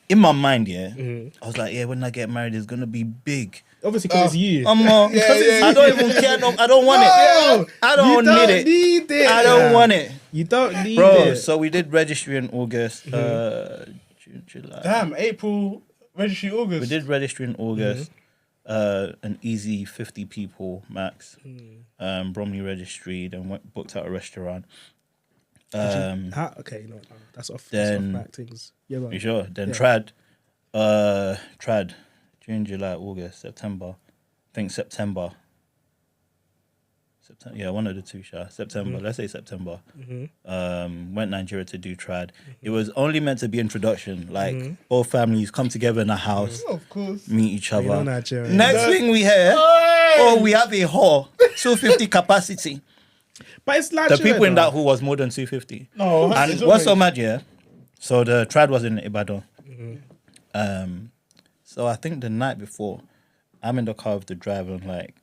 In my mind, I was like, when I get married, it's gonna be big. Obviously, because it's you. I don't even care. No, I don't want it. I don't you need it. Need it. I don't want it, You don't need bro. it. So we did registry in August, June, July. Damn, April, registry August. We did registry in August. An easy 50 people max. Bromley registry. Then booked out a restaurant. Okay, no, that's off. Then- that's off back things. Yeah, You sure? Then Yeah. trad, June, July, August, September. I think September. Yeah, one of the two, September. Let's say September. Went Nigeria to do trad. It was only meant to be introduction. Like all families come together in a house, Of course. meet each You know other. Nigeria. Next thing we hear, we have a hall, 250 capacity. But it's like The people in that hall was more than 250. No, And it's what's so always- mad, yeah? So the trad was in Ibadan. So I think the night before, I'm in the car with the driver and like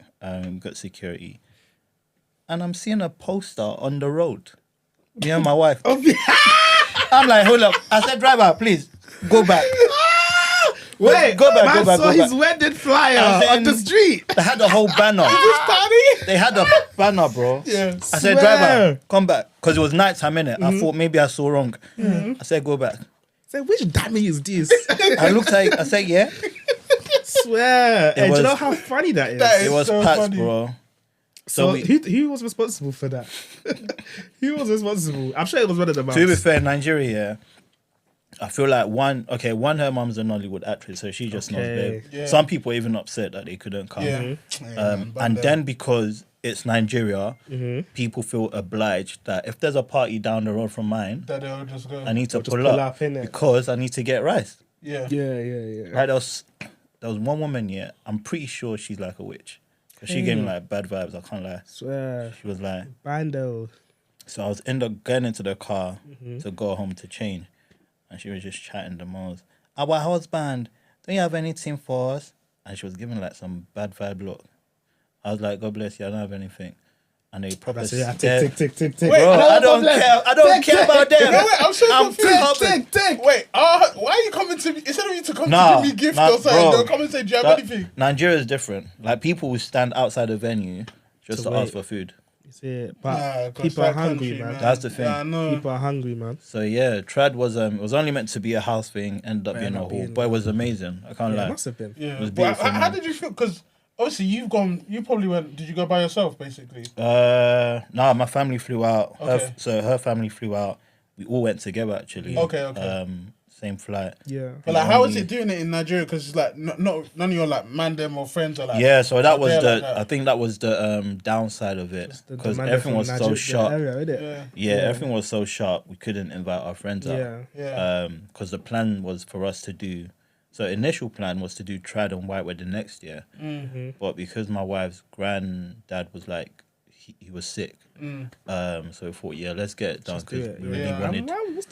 got security, and I'm seeing a poster on the road. Me and my wife. I'm like, hold up. I said, driver, please go back. Wait, go back, man go back, saw go his back. wedding flyer As on in- the street. They had the whole banner. They had the banner, bro. Yeah. I said, driver, come back. Because it was nighttime, innit? I thought maybe I saw wrong. I said, go back. Say, which Dami is this? I looked at it, I said, yeah. Swear. Hey, do was- you know how funny that is? That It is was so packed, funny. bro. So we- who was responsible for that? Who was responsible? I'm sure it was one of the mums. To be fair, Nigeria, yeah, I feel like her mum's a Nollywood actress, so she just knows Okay. babe. Yeah. Some people are even upset that they couldn't come. Yeah. Yeah, man, but And then because it's Nigeria, people feel obliged that if there's a party down the road from mine, that they'll just go. I need to just pull pull up, up, innit? because I need to get rice. Yeah. Yeah. Right, there was one woman, yeah, I'm pretty sure she's like a witch. Because she gave me like bad vibes, I can't lie. Swear. She was like, Bando. so I was getting into the car to go home to change. And she was just chatting the most. Our husband, don't you have anything for us? And she was giving like some bad vibe look. I was like, God bless you, I don't have anything. And they proper That's it. Yeah, stared. tick. Wait, Bro, I don't care. I don't care about them. No, wait, I'm so confused. covered. Wait, why are you coming to me? Instead of you to come Nah, to give me gift nah, or something, bro. they'll come and say, do you have anything? Nigeria is different. Like people will stand outside the venue just To to ask wait. for food. That's it. But Nah, 'cause people are that hungry, country, man. That's the thing. Yeah, I know. People are hungry, man. So yeah, trad was it was only meant to be a house thing, ended up being a hall, but it was amazing. I can't Yeah, it lie. must have been. Yeah. was But beautiful, how man. did you feel? Because obviously you probably went, did you go by yourself basically? Nah, my family flew out. Okay. So her family flew out. We all went together actually. Okay. Same flight. Yeah. But like, how is it doing it in Nigeria? Because it's like, none of your like man them or friends are like, Yeah, so that was there the. like that. I think that was the downside of it The because demand everything from was so Nigeria- sharp. the area, innit? Yeah. Yeah, everything was so sharp. We couldn't invite our friends out. Yeah. Yeah. Because the plan was for us to do. So initial plan was to do trad and white wedding next year, but because my wife's granddad was like he was sick, so we thought let's get it done Just do because it. we really Yeah. wanted What's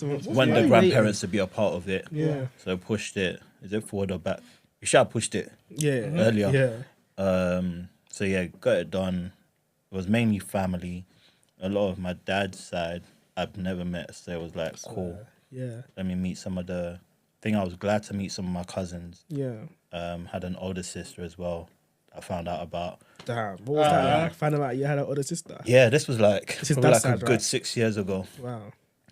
the grandparents to be a part of it. Yeah. So pushed it. Is it forward or back? We should have pushed it Yeah. earlier. Yeah. So yeah, got it done. It was mainly family. A lot of my dad's side I've never met, so it was like cool. Yeah. Let me meet some of the. I think I was glad to meet some of my cousins. Yeah. Had an older sister as well. I found out about. Damn. What was that like? Finding out you had an older sister. Yeah, this was like This is probably that like a side, good right? 6 years ago. Wow.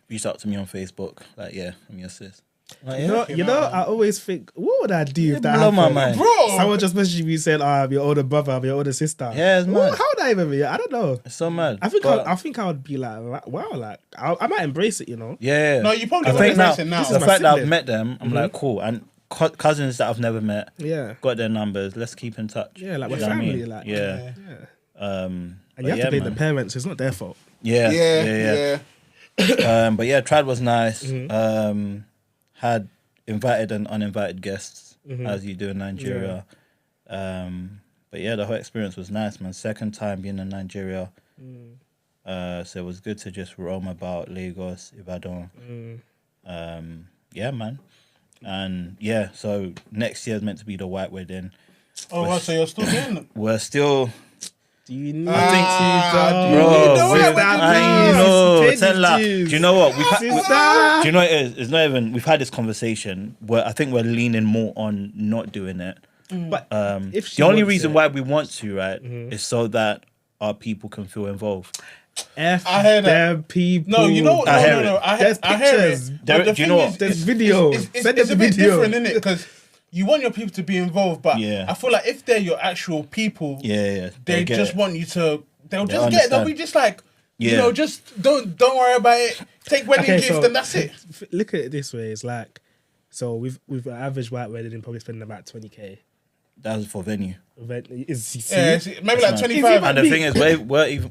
Reached out to me on Facebook, like, yeah, I'm your sis. Like, You know, I always think, what would I do if that blow my happened? mind. Bro, Someone just messaged me saying, I'm your older brother, I'm your older sister. Yeah, it's mad. How would I even be? I don't know. It's so mad. I think But- I would be like, wow, like I might embrace it, you know. Yeah. No, you probably I won't think now, embrace it now. This the is my fact that I've sibling. met them, I'm like, cool. And cousins that I've never met, Yeah. got their numbers. Let's keep in touch. Yeah, like we're You know what I family, mean? like yeah. yeah. And you have to blame the parents. It's not their fault. Yeah. But yeah, trad was nice. Mm-hmm. Had invited and uninvited guests, as you do in Nigeria. But yeah, the whole experience was nice, man. Second time being in Nigeria. So it was good to just roam about Lagos, Ibadan. Yeah, man. And yeah, so next year is meant to be the white wedding. Oh, wow, so you're still doing it? We're still... Do you need Bro, do you know what? Do you know what it is? It's not even... We've had this conversation where I think we're leaning more on not doing it. But if the only reason why we want to, right, is so that our people can feel involved. I heard that. People. No, you know what? I hear There's pictures. Do you know what? There's videos. It's a bit different, isn't it? Because you want your people to be involved, but Yeah. I feel like if they're your actual people, Yeah. they just want you to. They'll just understand. get it. They'll be just like, you know, just don't worry about it. Take wedding gift and that's it. Look at it this way: it's like, so we've an average white wedding probably spending about 20K. That was for venue. Maybe like 25. And the thing is,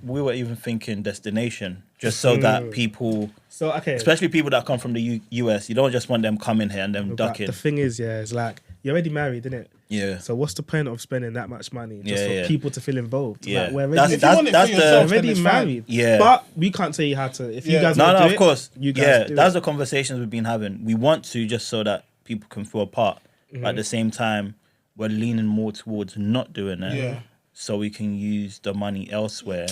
we were even thinking destination, just so that people, especially people that come from the US, you don't just want them coming here and them ducking. The thing is, it's like you're already married, isn't it? Yeah. So what's the point of spending that much money just for people to feel involved? Yeah. Like, we're If you want it for yourself, already then it's married. Yeah. But we can't tell you how to. If you guys No, want to do of course. you guys do that's it. the conversations we've been having. We want to just so that people can feel a part. But at the same time, we're leaning more towards not doing it. Yeah. So we can use the money elsewhere,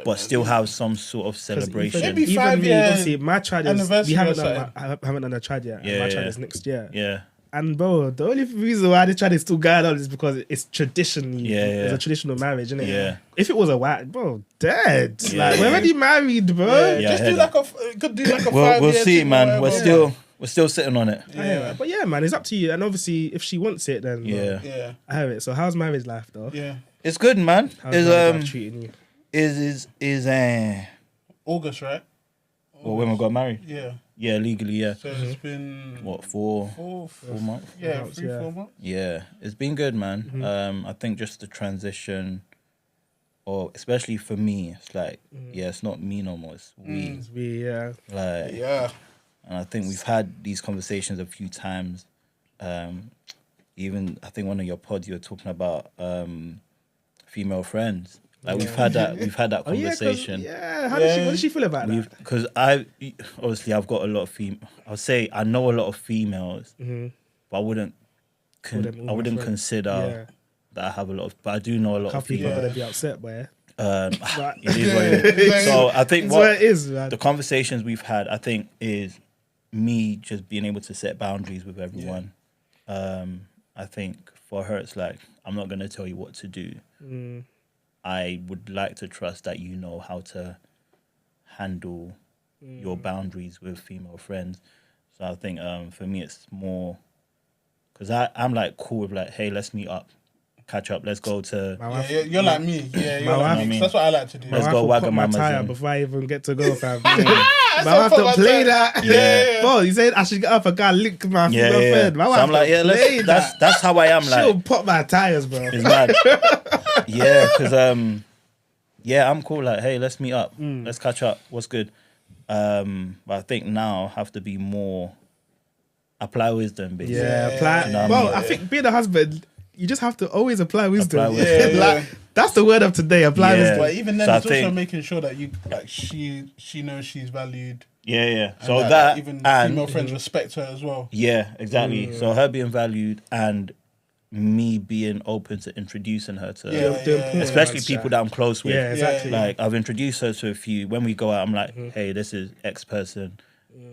but still have some sort of celebration. Maybe 5 years. Obviously, my trad is we haven't done a trad yet. Yeah, my trad is next year. Yeah. And bro, the only reason why the trad is still going on is because it's traditionally, it's Yeah. a traditional marriage, isn't it? Yeah. If it was a white, bro, dead. Yeah. Like we're already married, bro. Yeah, just do like could do like a 5 We'll year see, thing or man. whatever. We're still sitting on it. Yeah. But yeah, man, it's up to you. And obviously, if she wants it, then Yeah. I have it. So how's marriage life though? Yeah. It's good, man. How's marriage life treating you? Is August, right? well, when we got married? Yeah. Yeah, legally, yeah. So it's been What, 4 months? Yeah, months, 3-4 months. Yeah, it's been good, man. I think just the transition, or especially for me, it's like, it's not me no more, it's we. Like, Yeah. and I think we've had these conversations a few times. Even I think one of your pods you were talking about female friends. Like we've had that conversation. What does she feel about that? Because I've got a lot of I would say I know a lot of females, but I wouldn't consider that I have a lot of. But I do know a lot of People females. are gonna be upset by it. It is what it is. So I think It's what it is, man. the conversations we've had, I think, is me just being able to set boundaries with everyone. I think for her, it's like, I'm not going to tell you what to do. I would like to trust that you know how to handle your boundaries with female friends. So I think for me, it's more, because I'm like cool with like, hey, let's meet up, catch up, let's go to... You're like me. Yeah, you're like me. That's what I like to do. Let's go wag my mama's tire in. before I even get to go, fam. But I have to play that. Yeah. Bro, you said I should get up and go and lick my female friend. So I'm like, that's how I am. Like, she'll pop my tires, bro. it's mad. Yeah, because I'm cool. Like, hey, let's meet up. Let's catch up. What's good? But I think now I have to be more apply wisdom, basically. Yeah, apply. You know what Well, I mean? I think being a husband, you just have to always apply wisdom. Apply wisdom. Like, that's the word of today. Apply wisdom. But even then, So I it's also think- making sure that you like she knows she's valued. Yeah. And So that even and female friends respect her as well. yeah, exactly. So her being valued and me being open to introducing her to, especially people that I'm close with. Yeah, exactly. Like I've introduced her to a few. When we go out, I'm like, hey, this is X person.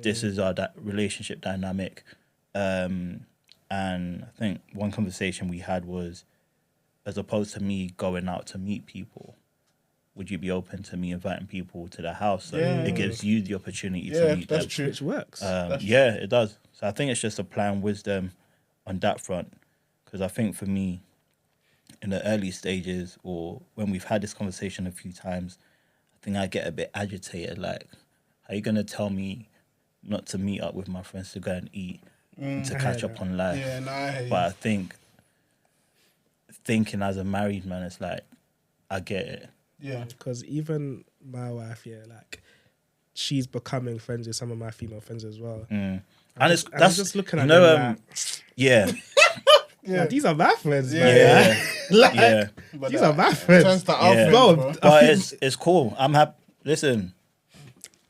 This is our relationship dynamic. And I think one conversation we had was, as opposed to me going out to meet people, would you be open to me inviting people to the house? So it gives you the opportunity to meet that's them. true. Which works. Yeah, it does. So I think it's just applying wisdom on that front. Because I think for me, in the early stages, or when we've had this conversation a few times, I think I get a bit agitated. Like, are you going to tell me not to meet up with my friends to go and eat, to catch up on life? Yeah, no, I hear But you. I think, thinking as a married man, it's like, I get it. Yeah. Because even my wife, like she's becoming friends with some of my female friends as well. And I'm that's just looking at you know, them yeah, like, these are my friends, Yeah. man. yeah, Like, yeah. But these are my Turns friends. to our Yeah. friends, Bro, bro. But it's cool. I'm happy. Listen,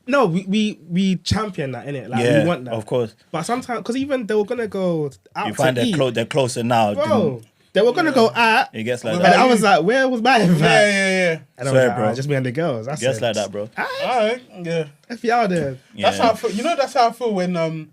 No, we champion that, innit? Like, yeah, we want that. of course. But sometimes, because even they were going to go out You find to eat. they're closer now. Bro, they were going to go out. It gets like And that. I was like, where was my invite? Yeah. And I was Swear, like, bro. just me and the girls. It gets like that, bro. Alright, yeah. If you out there. Yeah. That's how I feel. You know, that's how I feel when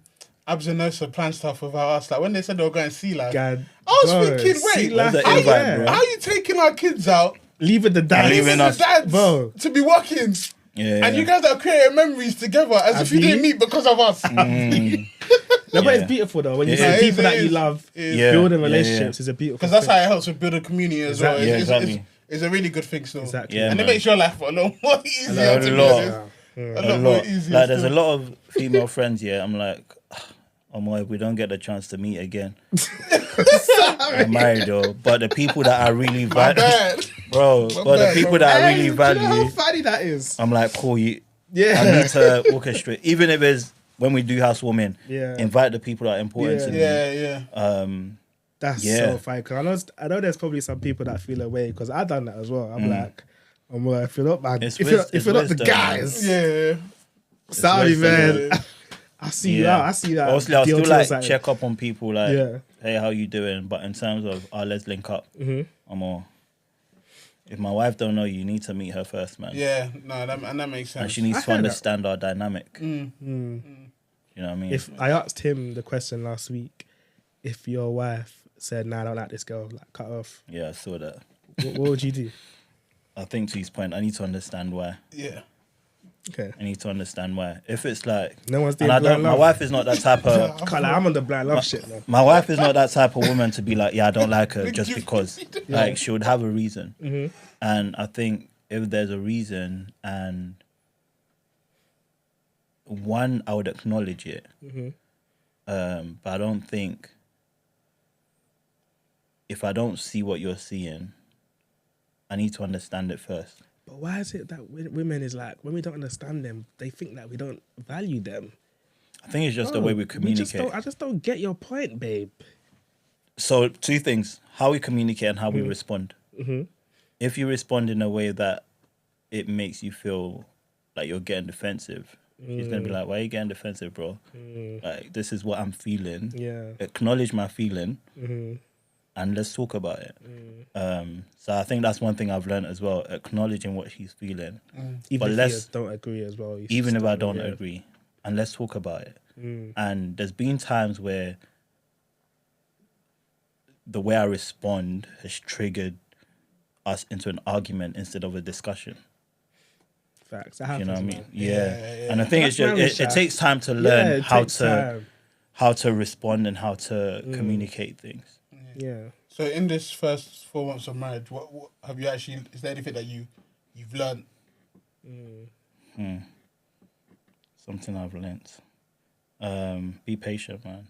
Abs and Nosa plan stuff without us. Like when they said they were going to sea life. God, I was bro, thinking, sea wait, life, Where's the how, invite, you, bro? how you taking our kids out, leaving the dad. leaving leaving us. the dads Bro. to be working, Yeah. and you guys are creating memories together as if you Abi? didn't meet because of us. No, but Yeah. it's beautiful though. When you It see is. people It that is. you love It is. Yeah. building Yeah, relationships is a beautiful Because that's thing. how it helps with build a community as well. Exactly. Yeah, It's, exactly. it's a really good thing still. Exactly. Yeah, And man. it makes your life a lot more easier, A to be lot. honest. A lot more easier. Like there's a still. lot of female friends. Yeah, I'm like, oh my, if we don't get the chance to meet again. I'm married though, but the people that I really My value, bad. bro. But the bad, people bro. that I Hey, really do you know how value, funny that is? I'm like, cool. I Yeah. need to orchestrate, even if it's when we do housewarming. Yeah. Invite the people that are important Yeah. to me. Yeah. That's Yeah. so funny. Cause I know there's probably some people that feel away because I've done that as well. I'm like, if you're not man, It's if you're it's not the wisdom, man. guys, Yeah. sorry wisdom, man. Yeah. I see you out. I see that. Obviously, I'll still DLT like side. check up on people, like, Yeah. hey, how you doing? But in terms of, let's link up. I'm all. If my wife don't know you, need to meet her first, man. Yeah. No, that makes sense. And she needs I to heard that. understand our dynamic. You know what I mean? If I asked him the question last week, if your wife said, "Nah, I don't like this girl," like cut off, Yeah, I saw that. what would you do? I think to his point, I need to understand why. Yeah. Okay. I need to understand why. If it's like, No one's doing and I blind don't, my love. wife is not that type of. Can't lie, I'm on the blind love shit, man. My wife is not that type of woman to be like, yeah, I don't like her just because. Yeah. Like, she would have a reason. And I think if there's a reason, and one, I would acknowledge it. But I don't think, if I don't see what you're seeing, I need to understand it first. But why is it that women is like, when we don't understand them, they think that we don't value them? I think it's just the way we communicate. I just don't get your point, babe. So, two things: how we communicate and how we respond. If you respond in a way that it makes you feel like you're getting defensive, she's gonna be like, "Why are you getting defensive, bro? Like, this is what I'm feeling. Yeah. Acknowledge my feeling, and let's talk about it." So I think that's one thing I've learned as well: acknowledging what she's feeling, Even But if let's- you don't agree as well. you even if still- I don't yeah. agree, and let's talk about it. And there's been times where the way I respond has triggered us into an argument instead of a discussion. Facts. That You happens, know what I mean? man. Yeah. And I think it's That's just why we it shout. takes time to Yeah, learn it takes time. how to respond and how to communicate things. Yeah. So in this first 4 months of marriage, what have you actually? Is there anything that you've learned? Something I've learnt. Be patient, man.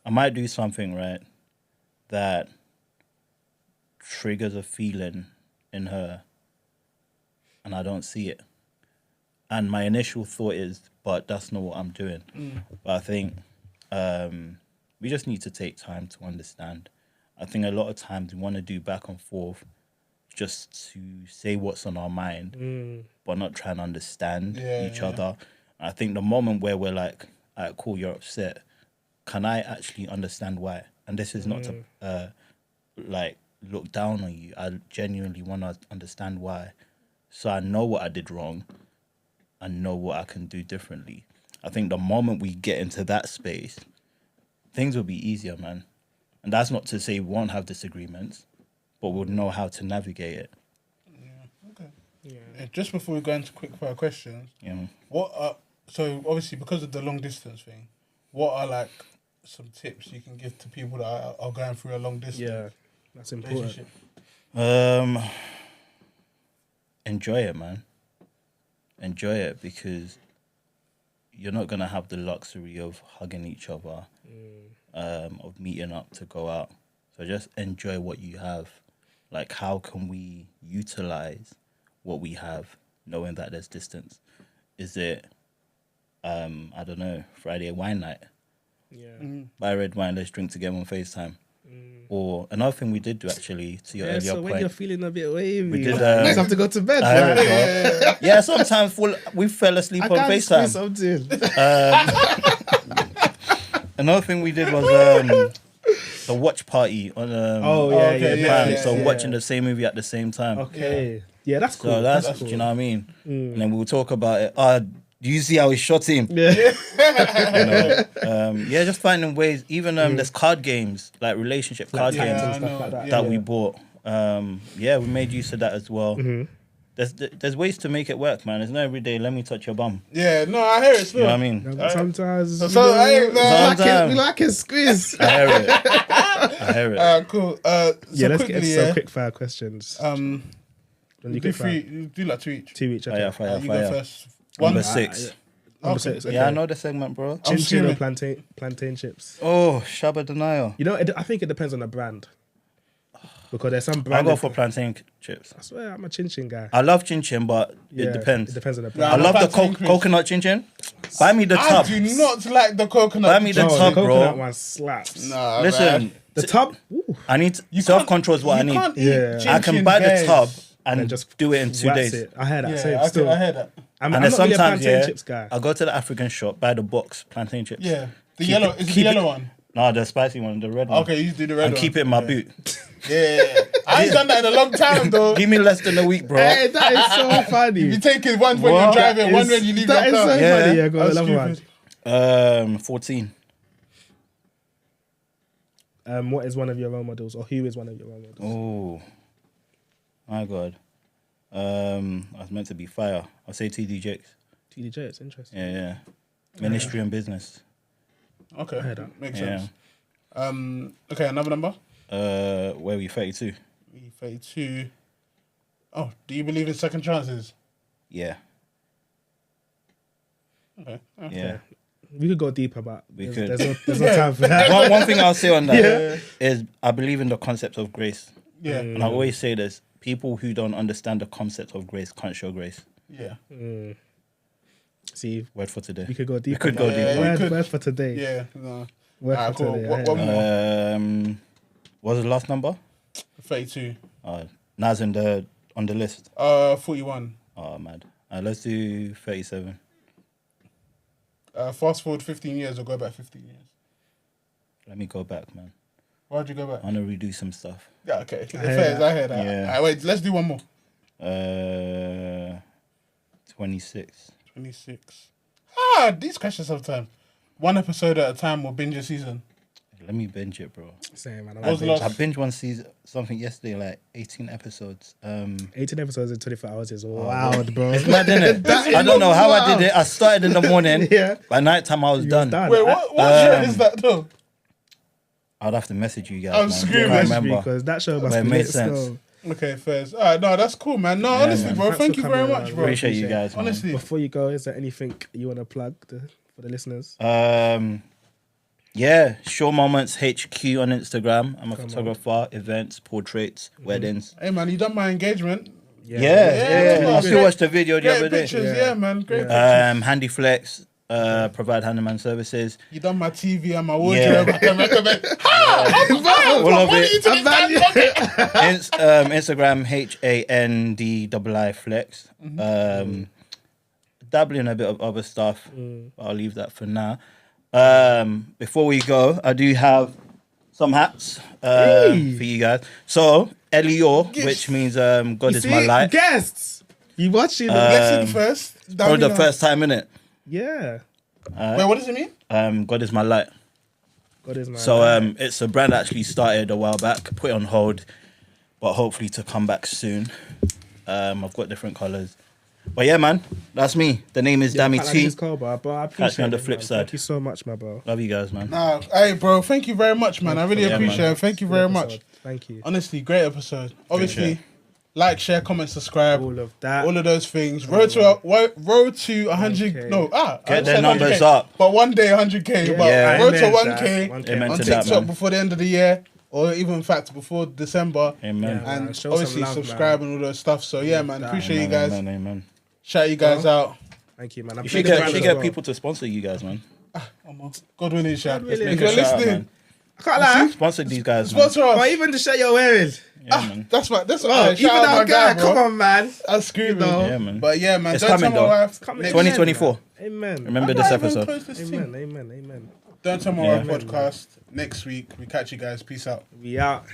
I might do something, right, that triggers a feeling in her and I don't see it. And my initial thought is, but that's not what I'm doing. But I think we just need to take time to understand. I think a lot of times we want to do back and forth just to say what's on our mind, but not try and understand each other. I think the moment where we're like, all right, cool, you're upset. Can I actually understand why? And this is not to like look down on you. I genuinely want to understand why. So I know what I did wrong. I know what I can do differently. I think the moment we get into that space, things will be easier, man. And that's not to say we won't have disagreements, but we'll know how to navigate it. Okay. Yeah. Just before we go into quick fire questions, You know? what are so obviously because of the long distance thing, what are like some tips you can give to people that are going through a long distance Yeah. That's important. relationship? Enjoy it, man. Enjoy it, because you're not gonna have the luxury of hugging each other, of meeting up to go out. So just enjoy what you have. like how can we utilize what we have, knowing that there's distance? Is it, I don't know, Friday wine night? Yeah. Buy red wine, let's drink together on FaceTime. Or another thing we did do actually, to your earlier so when point. you're feeling a bit wavy, We did, you just have to go to bed. I heard Right? it, bro. Yeah, sometimes we fell asleep I on can't squeeze FaceTime. something. Another thing we did was the watch party on Prime. So watching the same movie at the same time. Okay. Yeah, that's cool. So that's cool. do you know what I mean? And then we'll talk about it. Do you see how he shot him? Yeah. Just finding ways. Even there's card games, like relationship card games and stuff like that. that we bought. We made use of that as well. There's ways to make it work, man. It's not every day. Let me touch your bum. Yeah, no, I hear it still. You know what I mean? Sometimes Sometimes. we like a squeeze. I hear it. Cool. Let's quickly, get some quick fire questions. You do quick fire? 3. You do like 2 each. 2 each. Okay. Fire. You go first. Number One. 6. Number Okay. 6. Okay. Yeah, I know the segment, bro. Chin chin or screaming. plantain chips. Oh, Shabba Denial. You know, I think it depends on the brand. Because there's some I brand. go for plantain chips. I swear, I'm a chin chin guy. I love chin chin, but Yeah, it depends. It depends on the Nah, brand. I love the plantain crisp. coconut chin chin. Buy me the I tub. do not like the coconut. Buy me the No, tub, the coconut bro. one slaps. Nah, Listen, man. The tub? Ooh. I need You self control is what I you need. can't eat Yeah. chin I can chin buy the guys. tub and And just do it in 2 Wax days. it. I heard that. Yeah, Same, I still. heard that. I'm And not then really a sometimes, plantain chips guy. I go to the African shop, buy the box plantain chips. Yeah, the Keep yellow. it- Is it the keep it- yellow one? No, the spicy one, the red one. Okay, you do the red And one. keep it in my boot. Yeah. I ain't done that in a long time though. Give me less than a week, bro. Hey, that is so funny. You take it one when you're What? driving, one when you leave That your is car. so Yeah. funny. Yeah, go That's another stupid. 14. one. What is one of your role models, or who is one of your role models? Oh, my God. I was meant to be fire. I'll say TD Jakes. TDJ, it's interesting. Yeah. Ministry and business. Okay, heard that. makes Yeah. sense. Okay, another number. Where were you? 32. 32. Oh, do you believe in second chances? Yeah. Okay. Yeah. We could go deeper, but We there's, could. there's no time for that. one thing I'll say on that is I believe in the concept of grace. Yeah. And I always say this, people who don't understand the concept of grace can't show grace. Yeah. See, Word for today. we could go deeper. could go but deeper. we could. Word for today. Yeah. No. Word Alright, for cool. today. I What heard more? that. What was the last number? 32. Nas on the list. 41. Oh, mad. Let's do 37. Fast forward 15 years or go back 15 years. Let me go back, man. Why'd you go back? I want to redo some stuff. Yeah, okay. hear Fairs, that. I hear that. Yeah. Alright, wait, let's do one more. 26. 26. These questions sometimes. One episode at a time or binge a season. Let me binge it, bro. Same, man. What was the last- I binged one season, something yesterday, like 18 episodes. 18 episodes in 24 hours is wild, bro. It's mad, innit? I don't know how I did it. I started in the morning. Yeah. By night time, I was done. Wait, what show is that though? I'd have to message you guys. I'm man. screaming. I can't remember. Because that show must But it be made lit sense. still. Okay, fairs. Alright, no, that's cool, man. No, honestly, man. bro, Thanks thank for you very coming, much, man. bro. Appreciate you guys, man. Honestly. Before you go, is there anything you want to plug for the listeners? Yeah, Show Moments HQ on Instagram. I'm a photographer, events, portraits, weddings. Hey, man, you done my engagement. Yeah. I still Great- watched the video the Great other day. pictures, yeah, man. Great pictures. Handy Flex, provide handyman services. You done my TV and my wardrobe. I can recommend. All of it. it. Instagram HANDII Flex. Dabbling a bit of other stuff. But I'll leave that for now. Before we go, I do have some hats for you guys. So Elio, which means God is my light. Guests! You watching? Blessing first. For the first time, innit? Yeah. Wait, what does it mean? God is my light. God is my So it's a brand that actually started a while back, put it on hold, but hopefully to come back soon. I've got different colours. But yeah, man, that's me. The name is Dami T. But I Catch me on the appreciate it, flip man. side. Thank you so much, my bro. Love you guys, man. Nah, hey, bro, thank you very much, man. I really Yeah, appreciate man. it. Thank you very much. Episode. Thank you. Honestly, great episode. Obviously, Appreciate like, share, comment, subscribe. All of that. All of those things. Road to 100. 1K. No, I Get their said numbers 100K, up. But one day 100K. But Yeah. road to Amen, 1K Jack. Amen on to that, TikTok man. before the end of the year. or even in fact before December. Amen. Yeah. And Man, show obviously some love, subscribe man. and all that stuff. So yeah, man, Amen, appreciate you guys. Amen. Shout you guys out. Thank you, man. You should get people to sponsor you guys, man. God willing, shout. God willing. If you're Shout out, listening, man. I can't lie. Sponsor these guys, man. sponsor us. Or even the shirt you're wearing. Yeah, man. That's what. Oh, Shout even out my that guy. guy, bro. Come on, man. That's screaming. know. Yeah, man. But yeah, man. It's Don't coming, tell my though. wife. Coming next- 2024. Amen. Remember I'm this not even episode. close to this team. Amen. Don't tell my Amen. wife podcast next week. We catch you guys. Peace out. We out.